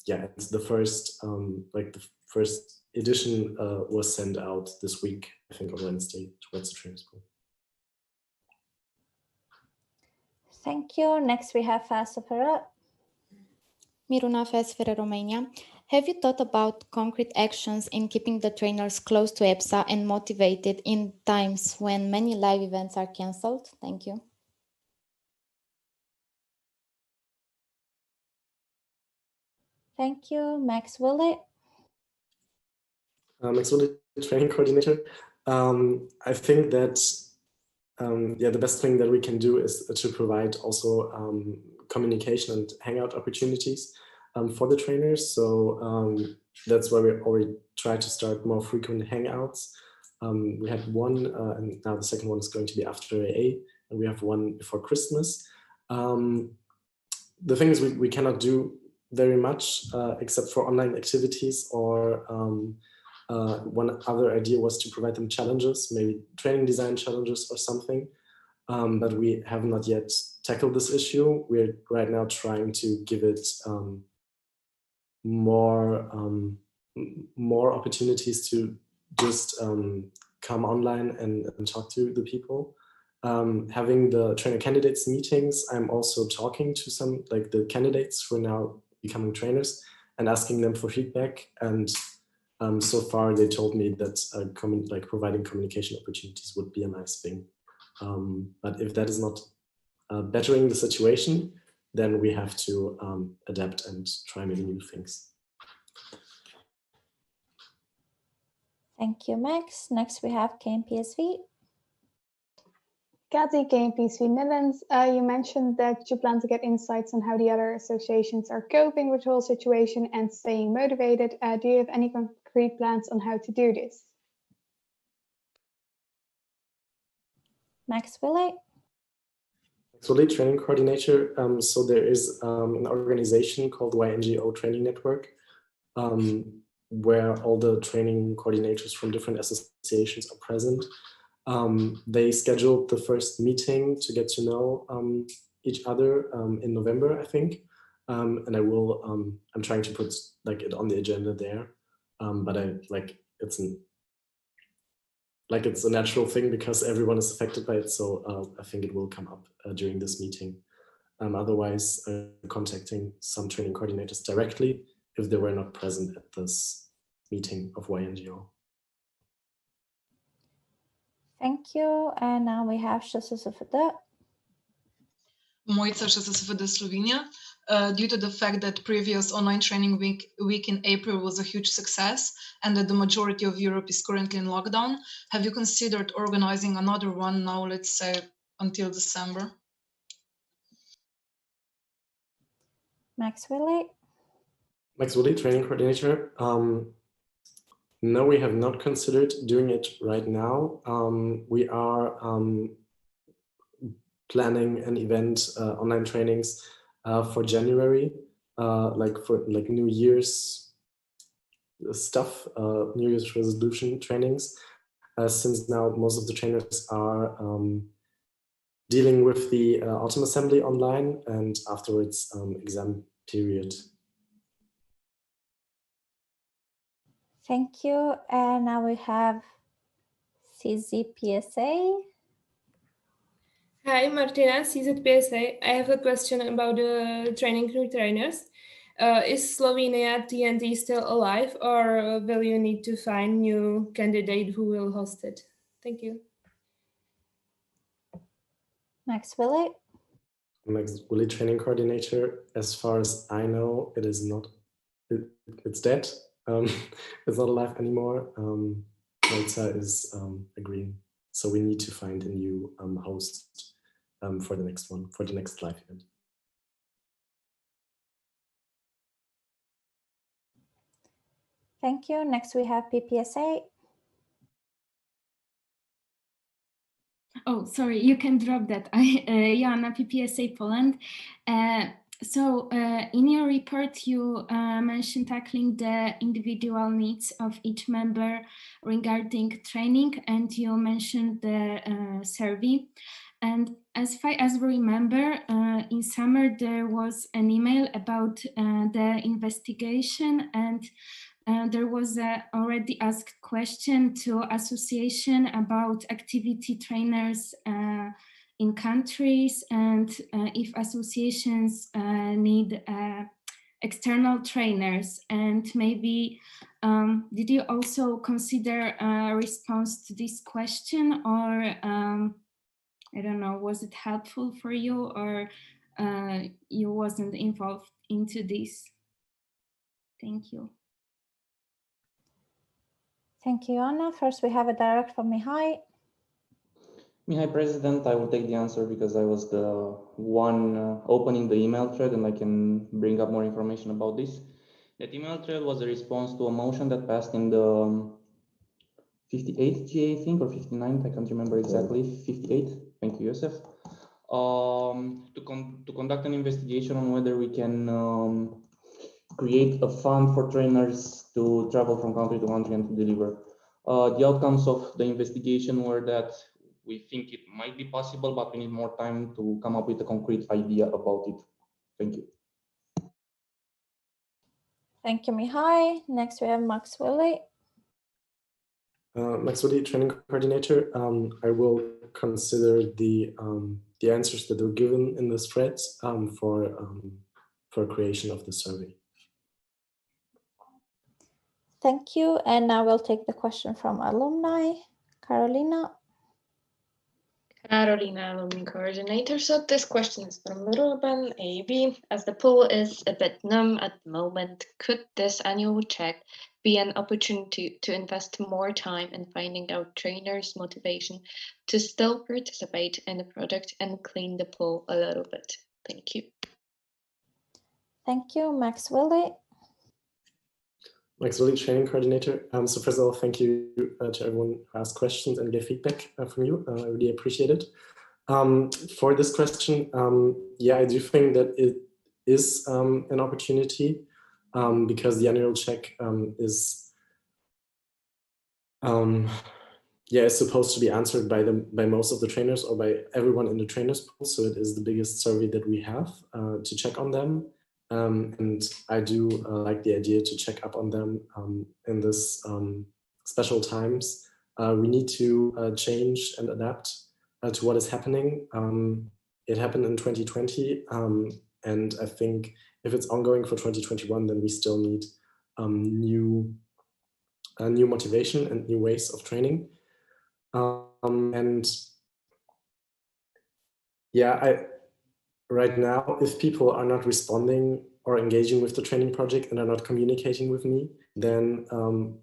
S19: Yeah, it's the first the first edition was sent out this week, I think on Wednesday, towards the trainers pool.
S3: Thank you. Next we have Fasafera.
S8: Miruna Fasafera, Romania. Have you thought about concrete actions in keeping the trainers close to EPSA and motivated in times when many live events are cancelled? Thank you.
S3: Thank you. Max Willie.
S19: Max Willie, training coordinator. I think that yeah, the best thing that we can do is to provide also communication and hangout opportunities for the trainers. So that's why we already try to start more frequent hangouts. We had one, and now the second one is going to be after AA, and we have one before Christmas. The thing is, we cannot do very much except for online activities, or one other idea was to provide them challenges, maybe training design challenges or something. But we have not yet tackled this issue. We're right now trying to give it more opportunities to just come online and talk to the people. Having the trainer candidates meetings, I'm also talking to some the candidates who are now becoming trainers and asking them for feedback. And so far they told me that providing communication opportunities would be a nice thing. But if that is not bettering the situation, then we have to adapt and try maybe new things.
S3: Thank you, Max. Next we have KMPSV.
S5: Kathy, KMPSV Netherlands. You mentioned that you plan to get insights on how the other associations are coping with the whole situation and staying motivated. Do you have any concrete plans on how to do this?
S3: Max Willie.
S19: Actually, training coordinator. So there is an organization called YNGO Training Network, where all the training coordinators from different associations are present. They scheduled the first meeting to get to know each other in November, I think. And I will. I'm trying to put like it on the agenda there, but it's a natural thing because everyone is affected by it. So I think it will come up during this meeting. Otherwise, contacting some training coordinators directly if they were not present at this meeting of YNGO.
S3: Thank you. And now we have ŠSSFD.
S7: Mojca, ŠSSFD Slovenia. Due to the fact that previous online training week in April was a huge success and that the majority of Europe is currently in lockdown, have you considered organizing another one now, let's say, until December?
S3: Max Willie.
S19: Max Willie, training coordinator. No, we have not considered doing it right now. We are planning an event, online trainings for January, like New Year's stuff, New Year's resolution trainings. Since now most of the trainers are dealing with the autumn assembly online and afterwards exam period.
S3: Thank you. And now we have CZPSA.
S21: Hi, Martina, CZPSA. I have a question about the training new trainers. Is Slovenia TNT still alive, or will you need to find new candidate who will host it? Thank you.
S3: Max Willie.
S19: Max Willie, training coordinator. As far as I know, it is not. It's dead. It's not alive anymore. Mojca is agreeing, so we need to find a new host for the next one, for the next live event.
S3: Thank you. Next we have PPSA.
S13: Oh, sorry, you can drop that. Joanna, PPSA Poland. So in your report, you mentioned tackling the individual needs of each member regarding training, and you mentioned the survey. And as far as we remember, in summer, there was an email about the investigation, and there was a already asked question to association about activity trainers in countries, and if associations need external trainers. And maybe did you also consider a response to this question, or I don't know, was it helpful for you, or you wasn't involved into this? Thank you.
S3: Thank you, Anna. First, we have a direct from Mihai.
S20: Mihai, President, I will take the answer because I was the one opening the email thread, and I can bring up more information about this. That email thread was a response to a motion that passed in the 58th GA, I think, or 59th, I can't remember exactly, 58. Thank you, Josef. To conduct an investigation on whether we can create a fund for trainers to travel from country to country and to deliver. The outcomes of the investigation were that we think it might be possible, but we need more time to come up with a concrete idea about it. Thank you.
S3: Thank you, Mihai. Next, we have Max Willie.
S19: Max Willie, training coordinator. I will consider the answers that were given in this thread for creation of the survey.
S3: Thank you. And now we'll take the question from alumni. Carolina.
S9: Carolina, alumni coordinator. So this question is from Ruben AB. As the pool is a bit numb at the moment, could this annual check be an opportunity to invest more time in finding out trainers' motivation to still participate in the project and clean the pool a little bit? Thank you.
S3: Thank you, Max Willie.
S19: Max Willi, training coordinator. So first of all, thank you to everyone who asked questions and gave feedback from you. I really appreciate it. For this question, yeah, I do think that it is an opportunity because the annual check is supposed to be answered by most of the trainers or by everyone in the trainers pool. So it is the biggest survey that we have to check on them. And I do like the idea to check up on them in this special times. We need to change and adapt to what is happening. It happened in 2020, and I think if it's ongoing for 2021, then we still need new motivation and new ways of training. And yeah, right now, if people are not responding or engaging with the training project and are not communicating with me, then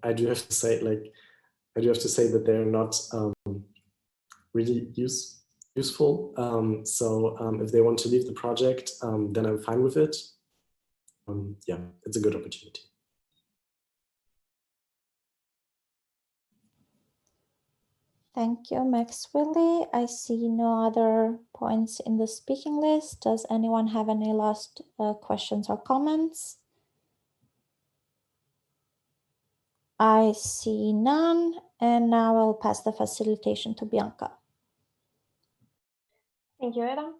S19: I do have to say that they're not really useful. So if they want to leave the project, then I'm fine with it. Yeah, it's a good opportunity.
S3: Thank you, Max Willi. I see no other points in the speaking list. Does anyone have any last questions or comments? I see none, and now I'll pass the facilitation to Bianca.
S12: Thank you, Eda.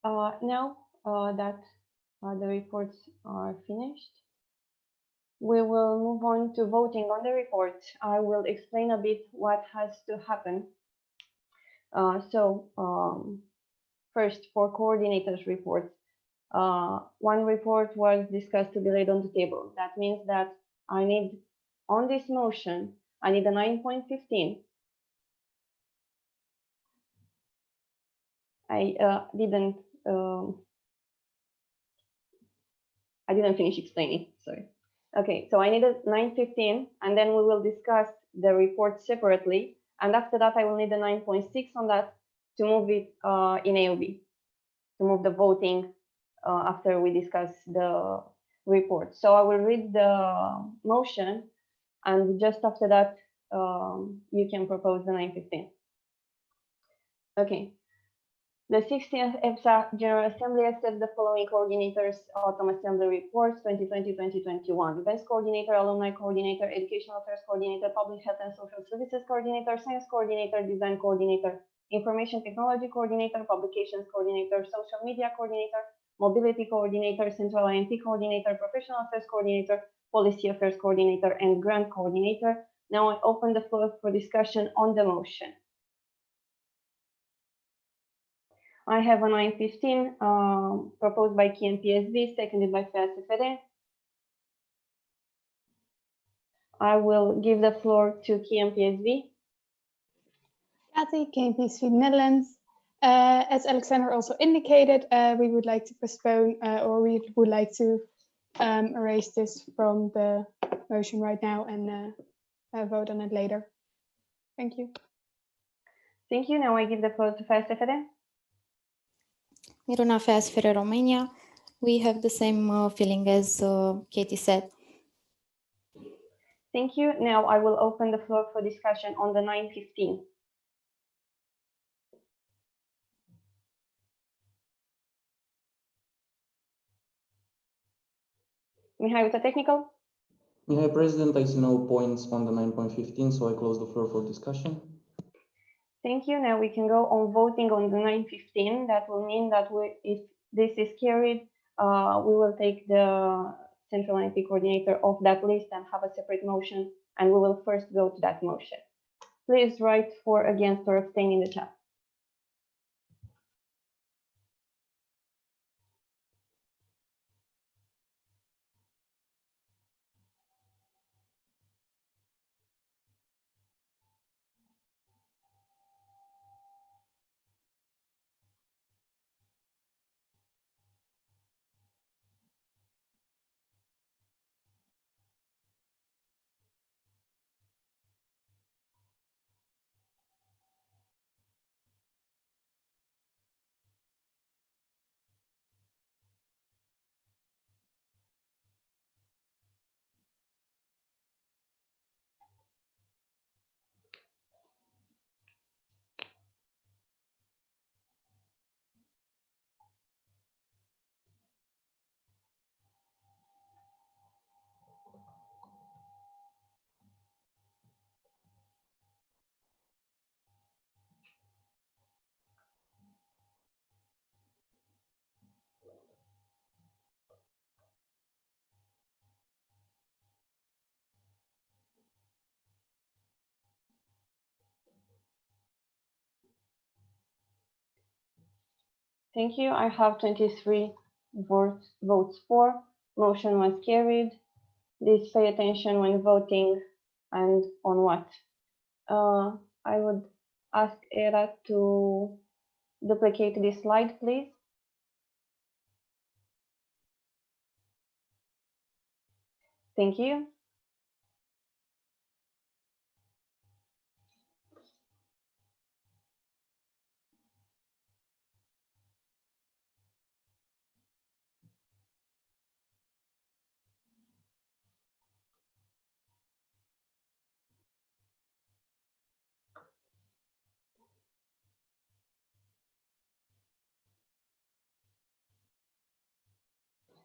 S12: Now that the reports are finished, we will move on to voting on the report. I will explain a bit what has to happen. First, for coordinators' reports, one report was discussed to be laid on the table. That means that I need, on this motion, I need a 9.15. I didn't finish explaining, sorry. Okay, so I need a 9.15, and then we will discuss the report separately. And after that, I will need a 9.6 on that to move it in AOB, to move the voting after we discuss the report. So I will read the motion, and just after that, you can propose the 9.15. Okay. The 16th EPSA General Assembly accepts the following coordinators' autumn assembly reports 2020-2021. Events coordinator, alumni coordinator, educational affairs coordinator, public health and social services coordinator, science coordinator, design coordinator, information technology coordinator, publications coordinator, social media coordinator, mobility coordinator, central INT coordinator, professional affairs coordinator, policy affairs coordinator, and grant coordinator. Now I open the floor for discussion on the motion. I have a 9.15 proposed by KMPSV, seconded by FSFD. I will give the floor to KMPSV.
S5: Kathy, KMPSV Netherlands. As Alexander also indicated, we would like to postpone or we would like to erase this from the motion right now and vote on it later. Thank you.
S12: Thank you. Now I give the floor to FSFD.
S8: Miruna Feasfere, Romania. We have the same feeling as Katie said.
S12: Thank you. Now I will open the floor for discussion on the 9.15. Mihai, with the technical?
S20: Mihai, President, I see no points on the 9.15, so I close the floor for discussion.
S12: Thank you. Now we can go on voting on the 9.15. That will mean that if this is carried, we will take the central INT coordinator off that list and have a separate motion, and we will first go to that motion. Please write for, against, or abstain in the chat.
S10: Thank you. I have 23 votes for. Motion was carried. Please pay attention when voting and on what. I would ask Era to duplicate this slide, please. Thank you.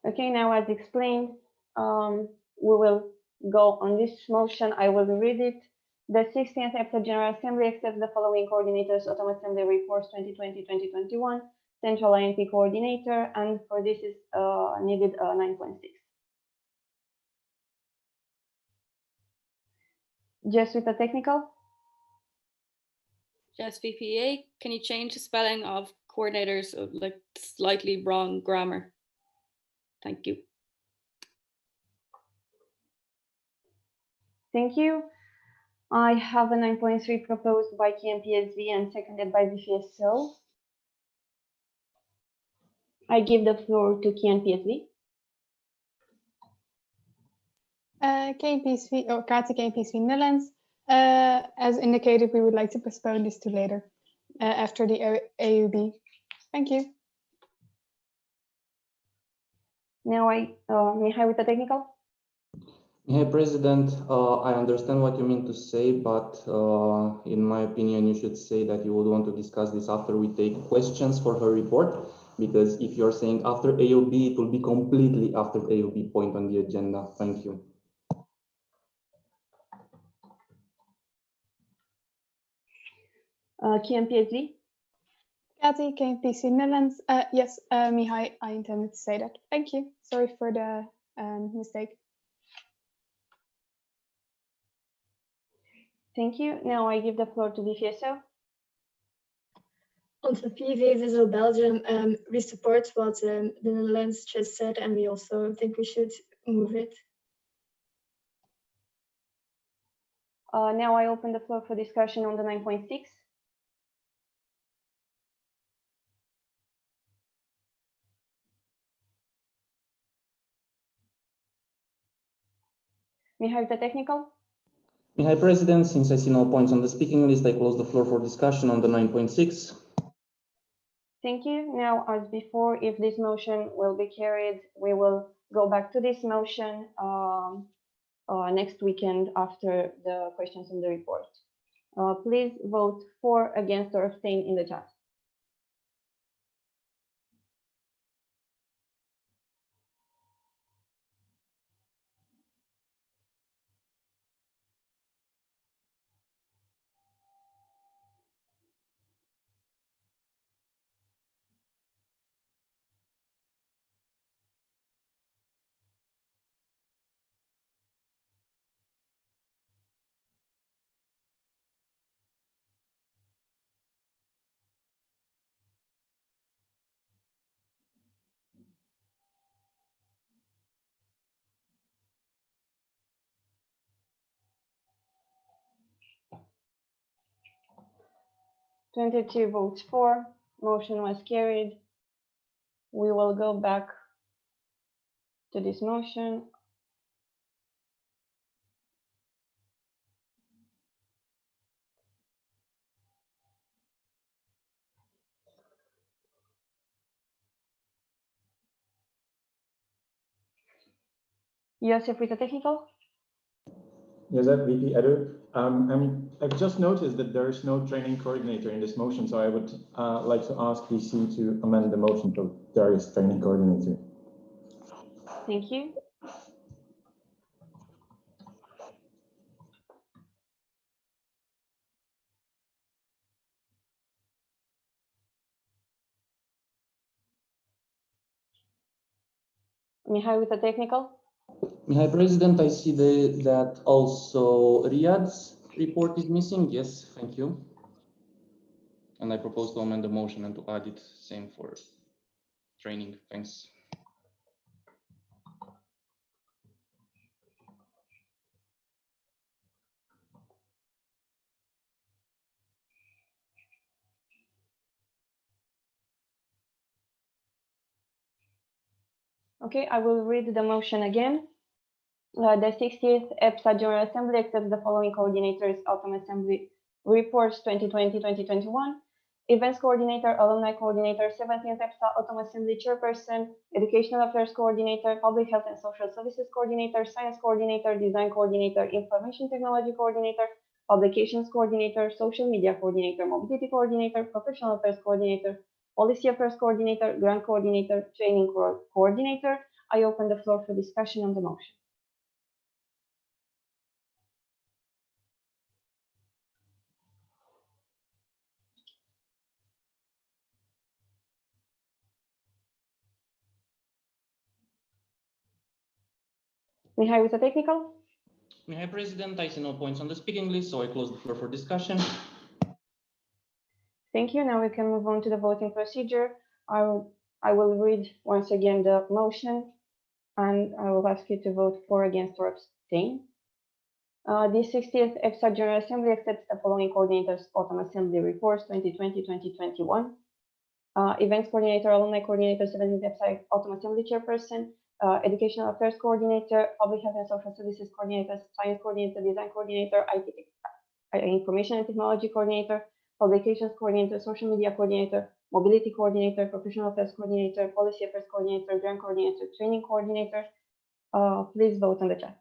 S10: Okay, now as explained, we will go on this motion. I will read it. The 16th EPSA General Assembly accepts the following coordinators Autumn Assembly Reports 2020-2021, Central INP Coordinator, and for this is needed 9.6. Just with the technical?
S14: Just VPA, can you change the spelling of coordinators, like slightly wrong grammar? Thank you.
S10: Thank you. I have a 9.3 proposed by KMPSV and seconded by VPSO. I give the floor to KMPSV.
S5: KMPSV, or Kati KMPSV Netherlands. As indicated, we would like to postpone this to later after the AUB. Thank you.
S10: Now Mihai with the technical.
S20: Mihai, President, I understand what you mean to say, but in my opinion, you should say that you would want to discuss this after we take questions for her report, because if you're saying after AOB, it will be completely after AOB point on the agenda. Thank you.
S10: KMPSV.
S5: Kati, KMPSV Netherlands. Yes, Mihai, I intended to say that. Thank you. Sorry for the mistake.
S10: Thank you. Now I give the floor to VPSO.
S22: Also, PV Belgium, we support what the Netherlands just said, and we also think we should move it.
S10: Now I open the floor for discussion on the 9.6. Mihai, the technical.
S20: Mihai, President, since I see no points on the speaking list, I close the floor for discussion on the 9.6.
S10: Thank you. Now, as before, if this motion will be carried, we will go back to this motion next weekend after the questions on the report. Please vote for, against, or abstain in the chat. (22 votes for). Motion was carried. We will go back to this motion. Joseph with the technical.
S4: Joseph, VP Edu. I've just noticed that there is no training coordinator in this motion, so I would like to ask DC to amend the motion to there is training coordinator.
S10: Thank you. Mihai with the technical.
S20: Mihai, President, I see that also Riyad's report is missing. Yes, thank you. And I propose to amend the motion and to add it, same for training. Thanks.
S10: Okay, I will read the motion again. The 60th EPSA General Assembly accepts the following coordinators Autumn Assembly reports 2020-2021. Events Coordinator, Alumni Coordinator, 17th EPSA Autumn Assembly Chairperson, Educational Affairs Coordinator, Public Health and Social Services Coordinator, Science Coordinator, Design Coordinator, Information Technology Coordinator, Publications Coordinator, Social Media Coordinator, Mobility Coordinator, Professional Affairs Coordinator, Policy Affairs Coordinator, Grant Coordinator, Training Coordinator. I open the floor for discussion on the motion. Mihai with the technical.
S20: Mihai, President, I see no points on the speaking list, so I close the floor for discussion.
S10: Thank you. Now we can move on to the voting procedure. I will read once again the motion, and I will ask you to vote for, against, or abstain. The 60th EPSA General Assembly accepts the following coordinators' Autumn Assembly reports 2020-2021. Events Coordinator, Alumni Coordinator, 17th EPSA Autumn Assembly Chairperson, Educational Affairs Coordinator, Public Health and Social Services Coordinator, Science Coordinator, Design Coordinator, Information and Technology Coordinator, Publications Coordinator, Social Media Coordinator, Mobility Coordinator, Professional Affairs Coordinator, Policy Affairs Coordinator, Grant Coordinator, Training Coordinator. Please vote on the chat.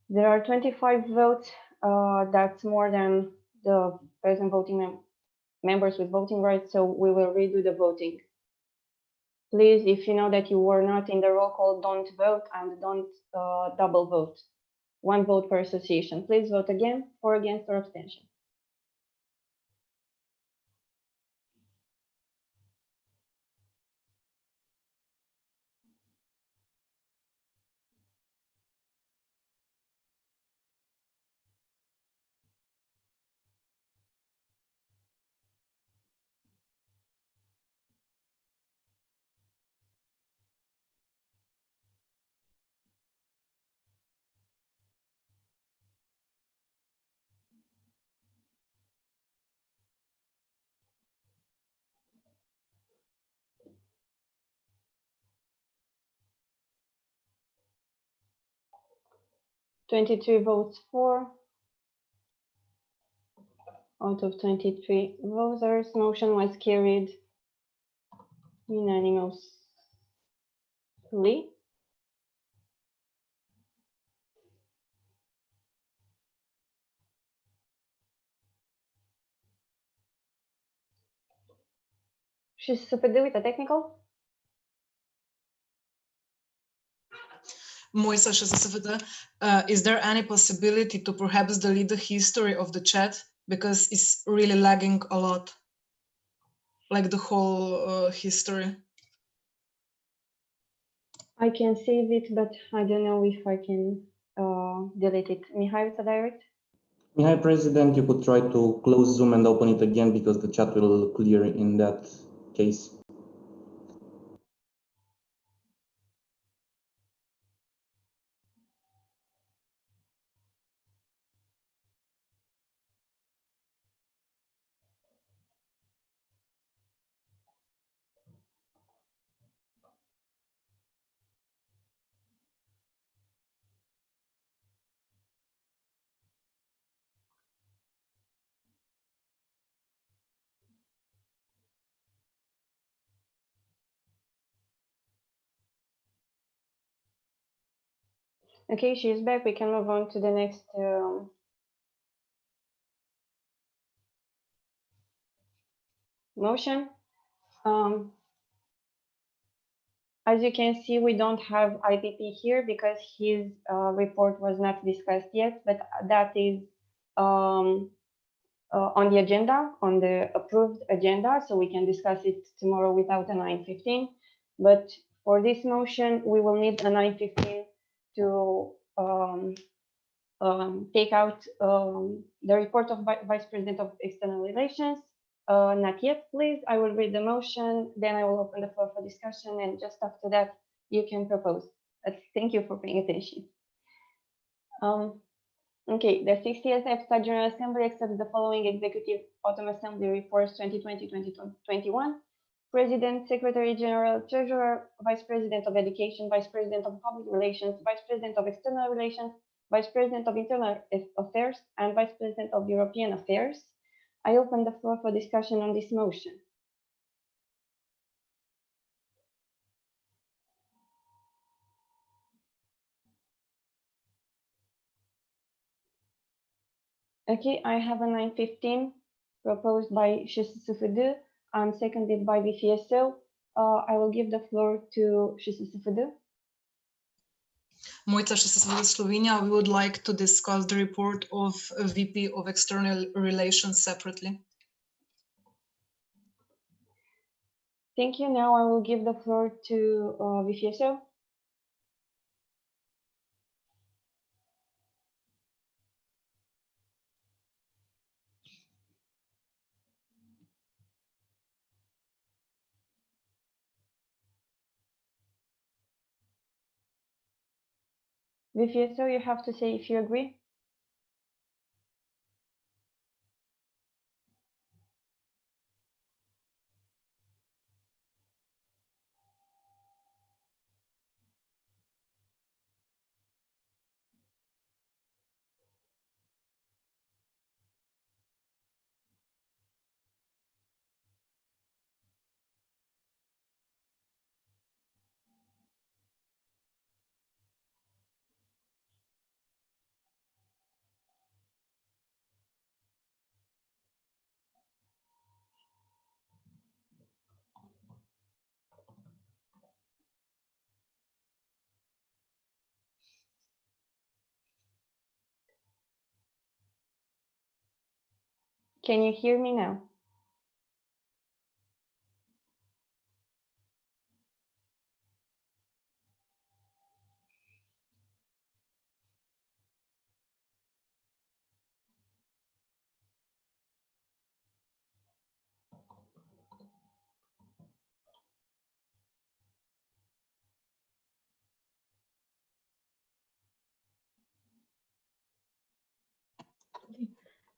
S10: There are 25 votes. That's more than the present voting members with voting rights, so we will redo the voting. Please, if you know that you were not in the roll call, don't vote, and don't double vote. One vote per association. Please vote again, for, against, or abstention. Twenty-three votes for. Out of 23 voters, motion was carried unanimously. Și să pe de uite, technical?
S7: Moisa SSVD, is there any possibility to perhaps delete the history of the chat, because it's really lagging a lot, like the whole history?
S10: I can save it, but I don't know if I can delete it. Mihai, is that direct?
S20: Mihai, President, you could try to close Zoom and open it again because the chat will clear in that case.
S10: Okay, she's back. We can move on to the next motion. As you can see, we don't have IPP here because his report was not discussed yet, but that is on the agenda, on the approved agenda, so we can discuss it tomorrow without a 9:15. But for this motion, we will need a 9:15 to take out the report of Vice President of External Relations. Not yet, please. I will read the motion, then I will open the floor for discussion, and just after that, you can propose. Thank you for paying attention. Okay, the 60th EPSA General Assembly accepts the following Executive Autumn Assembly Reports 2020-2021. President, Secretary General, Treasurer, Vice President of Education, Vice President of Public Relations, Vice President of External Relations, Vice President of Internal Affairs, and Vice President of European Affairs. I open the floor for discussion on this motion. Okay, I have a 9:15 proposed by SSVD and seconded by VPSO. I will give the floor to SSVD.
S7: Moica SSVD Slovenia, we would like to discuss the report of VP of External Relations separately.
S10: Thank you. Now I will give the floor to VPSO. VPSO, you have to say if you agree. Can you hear me now?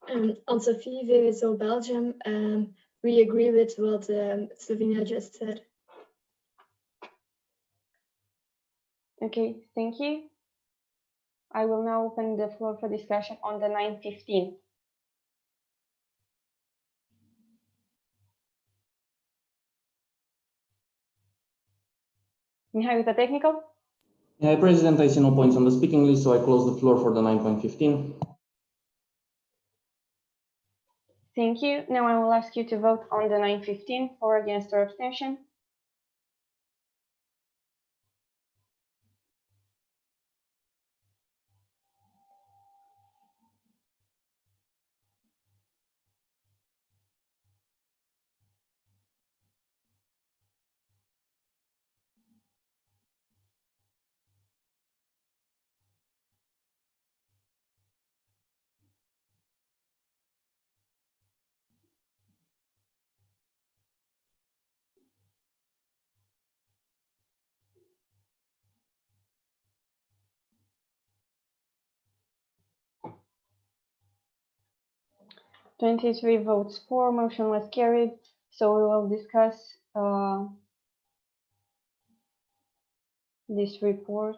S22: Anne-Sophie, VWSO Belgium, we agree with what Slovenia just said.
S10: Okay, thank you. I will now open the floor for discussion on the 9:15. Mihai, with the technical?
S20: Yeah, President, I see no points on the speaking list, so I close the floor for the 9.15.
S10: Thank you. Now I will ask you to vote on the 9:15 for, against, or abstention. 23 votes for, motion was carried. So we will discuss this report.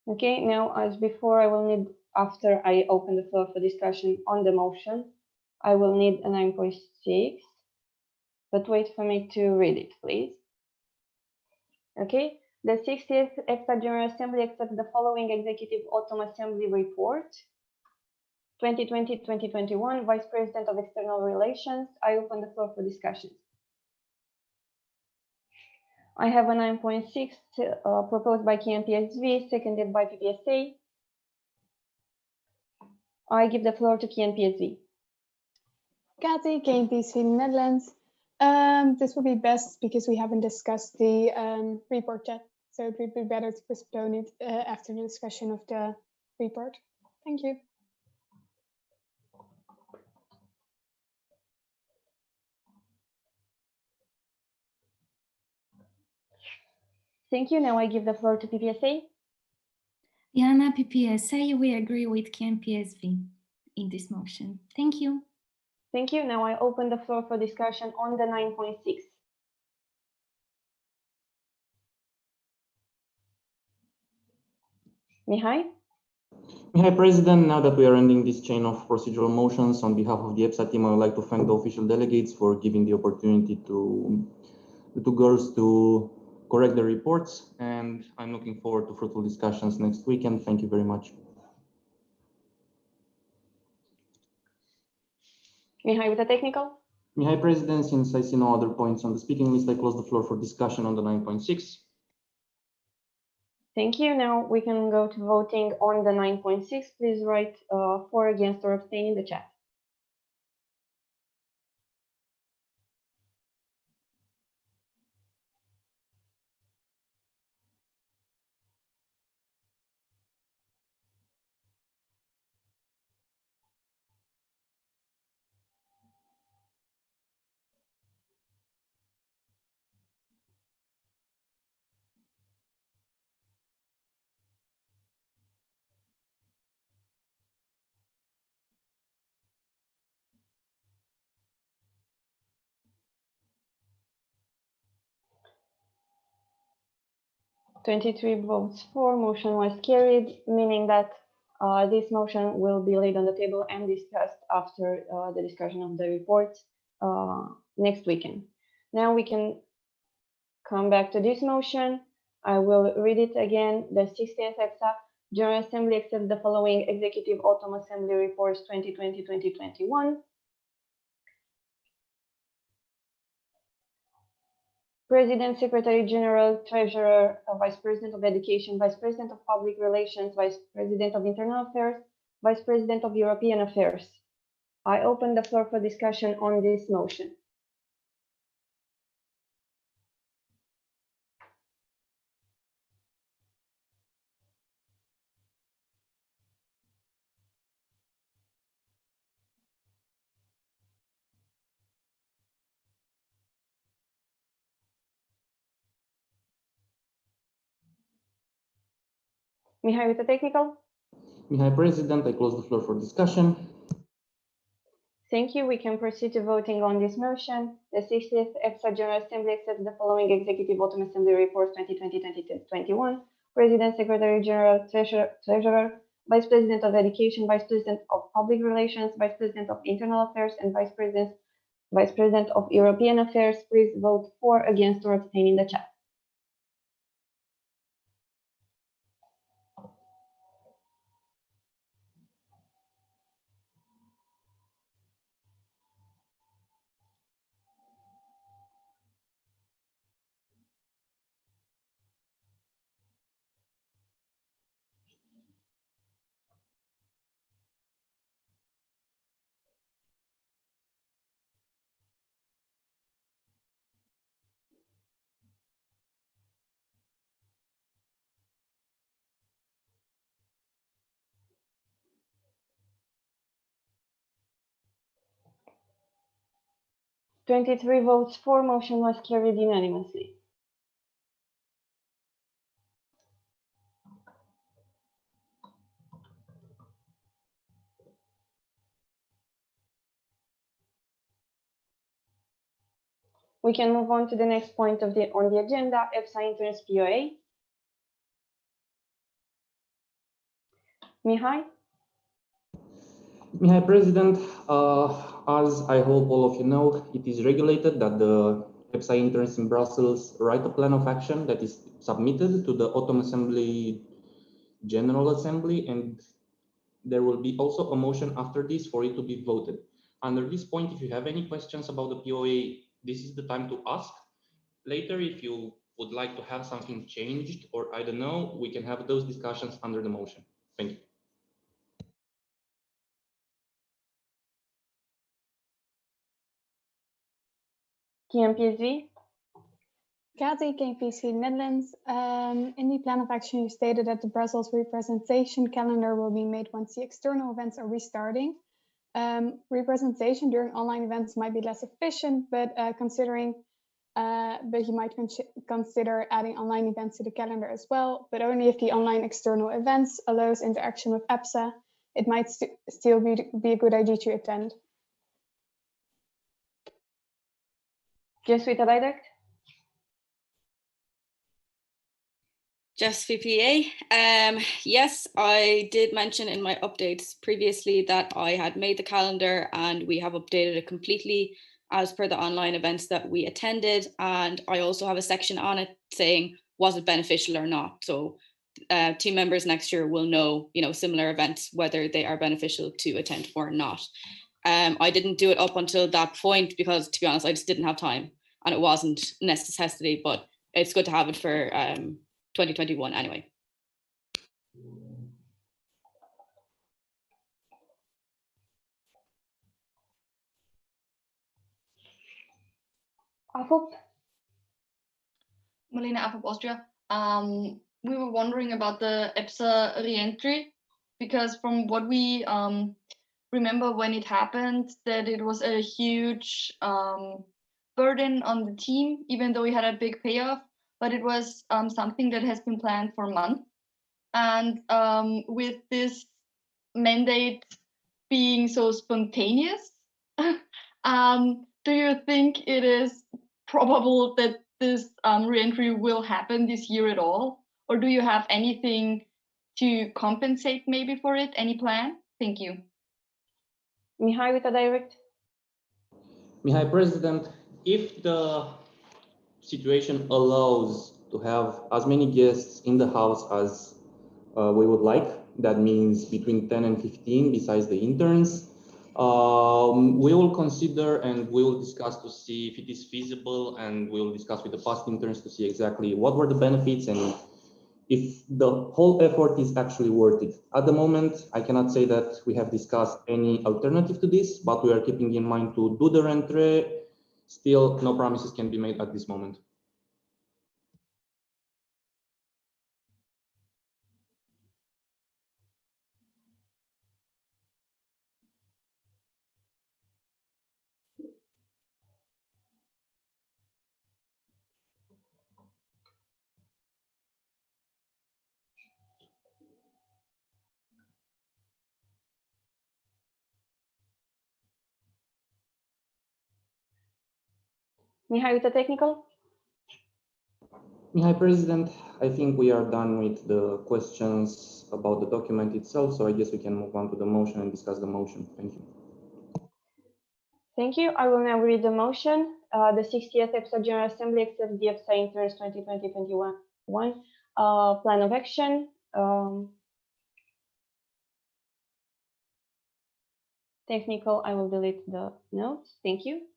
S10: Okay, now as before, I will need, after I open the floor for discussion on the motion, I will need a 9.6, but wait for me to read it, please. Okay, the 60th EPSA General Assembly accepts the following Executive Autumn Assembly Report. 2020-2021, Vice President of External Relations. I open the floor for discussion. I have a 9.6 proposed by KNPSV, seconded by PPSA. I give the floor to KNPSV.
S5: Kathy, KNPSV Netherlands. This would be best because we haven't discussed the report yet, so it would be better to postpone it after the discussion of the report. Thank you.
S10: Thank you. Now I give the floor to PPSA.
S1: Jana, PPSA, we agree with KNPSV in this motion. Thank you.
S10: Thank you. Now I open the floor for discussion on the 9.6. Mihai?
S20: Mihai, President, now that we are ending this chain of procedural motions, on behalf of the EPSA team, I would like to thank the official delegates for giving the opportunity to the two girls to correct the reports, and I'm looking forward to fruitful discussions next weekend. Thank you very much.
S10: Mihai with the technical.
S20: Mihai, President, since I see no other points on the speaking list, I close the floor for discussion on the 9.6.
S10: Thank you. Now we can go to voting on the 9.6. Please write for, against, or abstain in the chat. Twenty-three votes for, motion was carried, meaning that this motion will be laid on the table and discussed after the discussion of the report next weekend. Now we can come back to this motion. I will read it again. The 60th EPSA General Assembly accepts the following Executive Autumn Assembly Reports 2020-2021. President, Secretary General, Treasurer, Vice President of Education, Vice President of Public Relations, Vice President of Internal Affairs, Vice President of European Affairs. I open the floor for discussion on this motion. Mihai with the technical.
S20: Mihai, President, I close the floor for discussion.
S10: Thank you. We can proceed to voting on this motion. The 60th EPSA General Assembly accepts the following Executive Autumn Assembly Reports 2020-2021. President, Secretary General, Treasurer, Vice President of Education, Vice President of Public Relations, Vice President of Internal Affairs, and Vice President of European Affairs. Please vote for, against, or abstain in the chat. 23 votes for, motion was carried unanimously. We can move on to the next point on the agenda, EPSA interns POA. Mihai?
S20: Mihai, President, as I hope all of you know, it is regulated that the EPSA interns in Brussels write a plan of action that is submitted to the Autumn Assembly General Assembly, and there will be also a motion after this for it to be voted. Under this point, if you have any questions about the POA, this is the time to ask. Later, if you would like to have something changed, or I don't know, we can have those discussions under the motion. Thank you.
S10: KMPSV?
S5: Kathy, KMPSV Netherlands. In the plan of action, you stated that the Brussels representation calendar will be made once the external events are restarting. Representation during online events might be less efficient, but you might consider adding online events to the calendar as well, but only if the online external events allows interaction with EPSA. It might still be a good idea to attend.
S10: Jesuita Direct?
S15: Just VPA. Yes, I did mention in my updates previously that I had made the calendar and we have updated it completely as per the online events that we attended. And I also have a section on it saying, was it beneficial or not? So team members next year will know, similar events, whether they are beneficial to attend or not. I didn't do it up until that point because, to be honest, I just didn't have time and it wasn't a necessity, but it's good to have it for 2021 anyway.
S10: AFOP?
S11: Marlene AFOP Austria. We were wondering about the EPSA re-entry because from what we remember when it happened, that it was a huge burden on the team, even though we had a big payoff, but it was something that has been planned for months. And with this mandate being so spontaneous, do you think it is probable that this re-entry will happen this year at all? Or do you have anything to compensate maybe for it? Any plan? Thank you.
S10: Mihai with a direct.
S20: Mihai, President, if the situation allows to have as many guests in the house as we would like, that means between 10 and 15 besides the interns, we will consider and we will discuss to see if it is feasible, and we will discuss with the past interns to see exactly what were the benefits and if the whole effort is actually worth it. At the moment, I cannot say that we have discussed any alternative to this, but we are keeping in mind to do the rentrée. Still, no promises can be made at this moment.
S10: Mihai with the technical.
S20: Mihai, President, I think we are done with the questions about the document itself, so I guess we can move on to the motion and discuss the motion. Thank you.
S10: Thank you. I will now read the motion. The 60th EPSA General Assembly accepts the EPSA Interns 2020-21 plan of action. Technical, I will delete the notes. Thank you.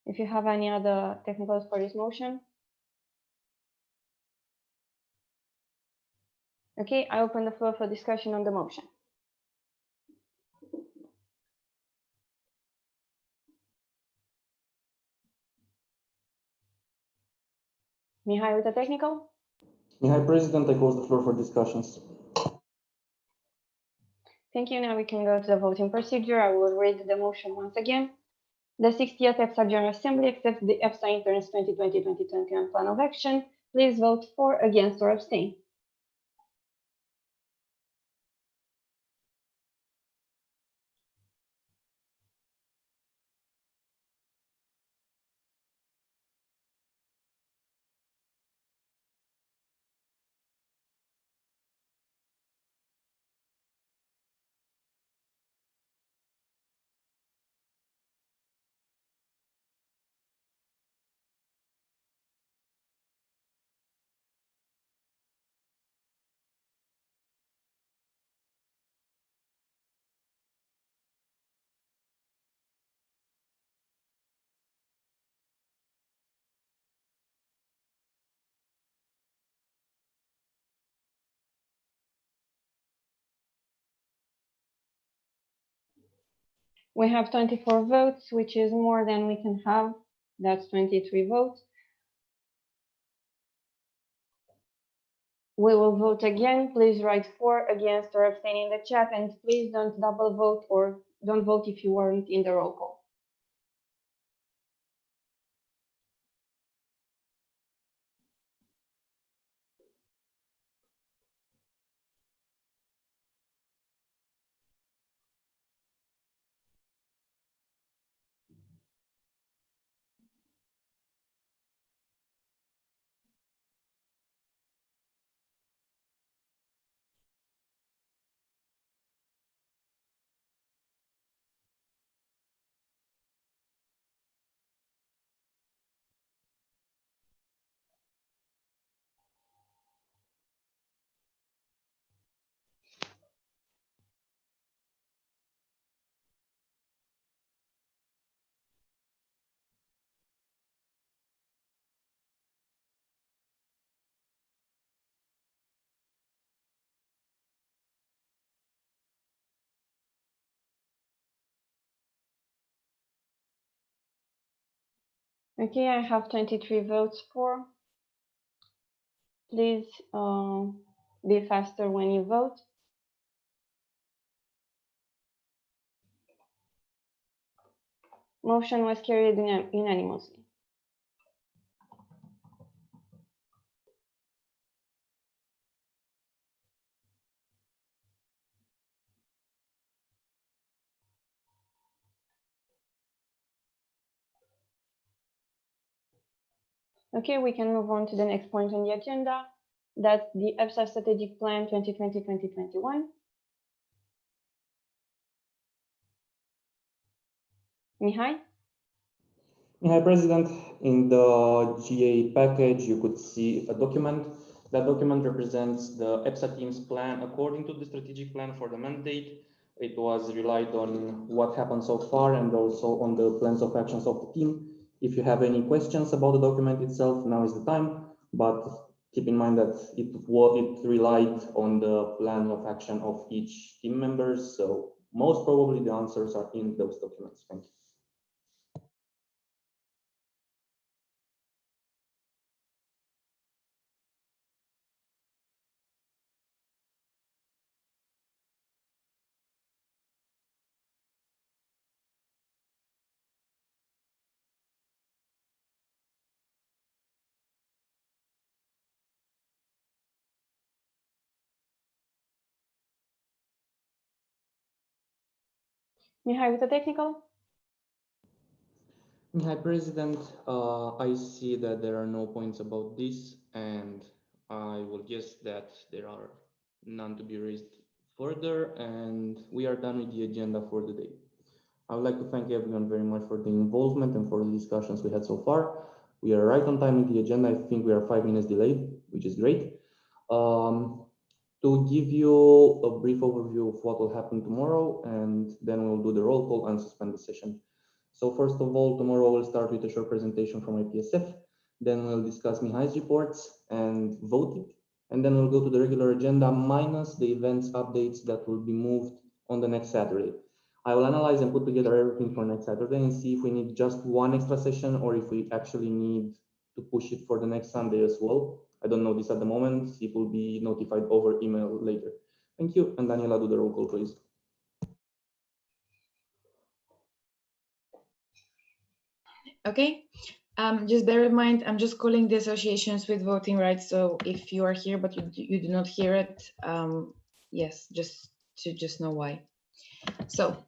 S10: If you have any other technicals for this motion. Okay, I open the floor for discussion on the motion. Mihai with the technical.
S20: Mihai, President, I close the floor for discussions.
S10: Thank you. Now we can go to the voting procedure. I will read the motion once again. The 60th EPSA General Assembly accepts the EPSA Interns 2020-2021 Plan of Action. Please vote for, against, or abstain. We have 24 votes, which is more than we can have. That's 23 votes. We will vote again. Please write for, against, or abstain in the chat, and please don't double vote or don't vote if you weren't in the roll call. Okay, I have 23 votes for. Please be faster when you vote. Motion was carried unanimously. Okay, we can move on to the next point on the agenda. That's the EPSA Strategic Plan 2020-2021. Mihai?
S20: Mihai, President, in the GA package, you could see a document. That document represents the EPSA team's plan according to the strategic plan for the mandate. It was relied on what happened so far and also on the plans of actions of the team. If you have any questions about the document itself, now is the time, but keep in mind that it relied on the plan of action of each team member. So most probably the answers are in those documents. Thank you.
S10: Mihai with the technical.
S20: Mihai, President, I see that there are no points about this, and I will guess that there are none to be raised further, and we are done with the agenda for the day. I would like to thank everyone very much for the involvement and for the discussions we had so far. We are right on time with the agenda. I think we are 5 minutes delayed, which is great. To give you a brief overview of what will happen tomorrow, and then we'll do the roll call and suspend the session. So first of all, tomorrow we'll start with a short presentation from IPSF. Then we'll discuss Mihai's reports and vote it. And then we'll go to the regular agenda minus the events updates that will be moved on the next Saturday. I will analyze and put together everything for next Saturday and see if we need just one extra session or if we actually need to push it for the next Sunday as well. I don't know this at the moment. It will be notified over email later. Thank you. And Daniela, do the roll call, please.
S16: Okay. Just bear in mind, I'm just calling the associations with voting rights. So if you are here but you do not hear it, yes, just know why. So,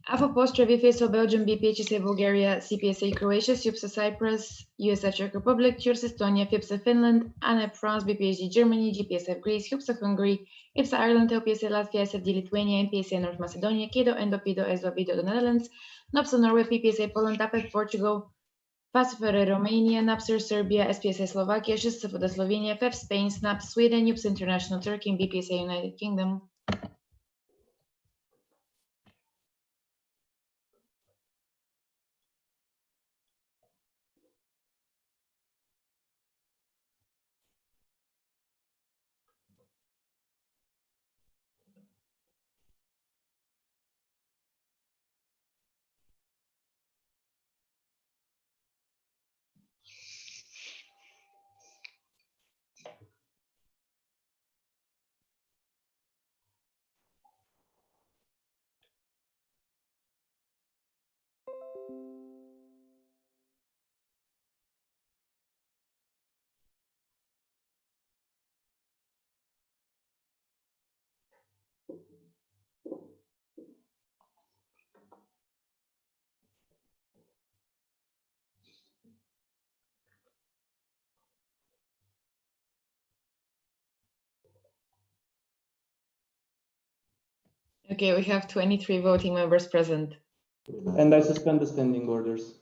S16: F apostrophe FSO Belgium, BPHSA Bulgaria, CPSA Croatia, CUPSA Cyprus, USA Czech Republic, CURS Estonia, FIPSA Finland, ANEP France, BPHD Germany, GPSF Greece, CUPSA Hungary, IPSA Ireland, LPSA Latvia, SFD Lithuania, NPSA North Macedonia, KEDO, ENDO, PIDO, ESO, VIDO, the Netherlands, NOPSA Norway, PPSA Poland, APEC Portugal, PASFR Romania, NAPSR Serbia, SPSA Slovakia, SHSFD Slovenia, FEF Spain, SNAP Sweden, UPSA International Turkey, and BPSA United Kingdom. Okay, we have 23 voting members present.
S20: And I suspend the standing orders.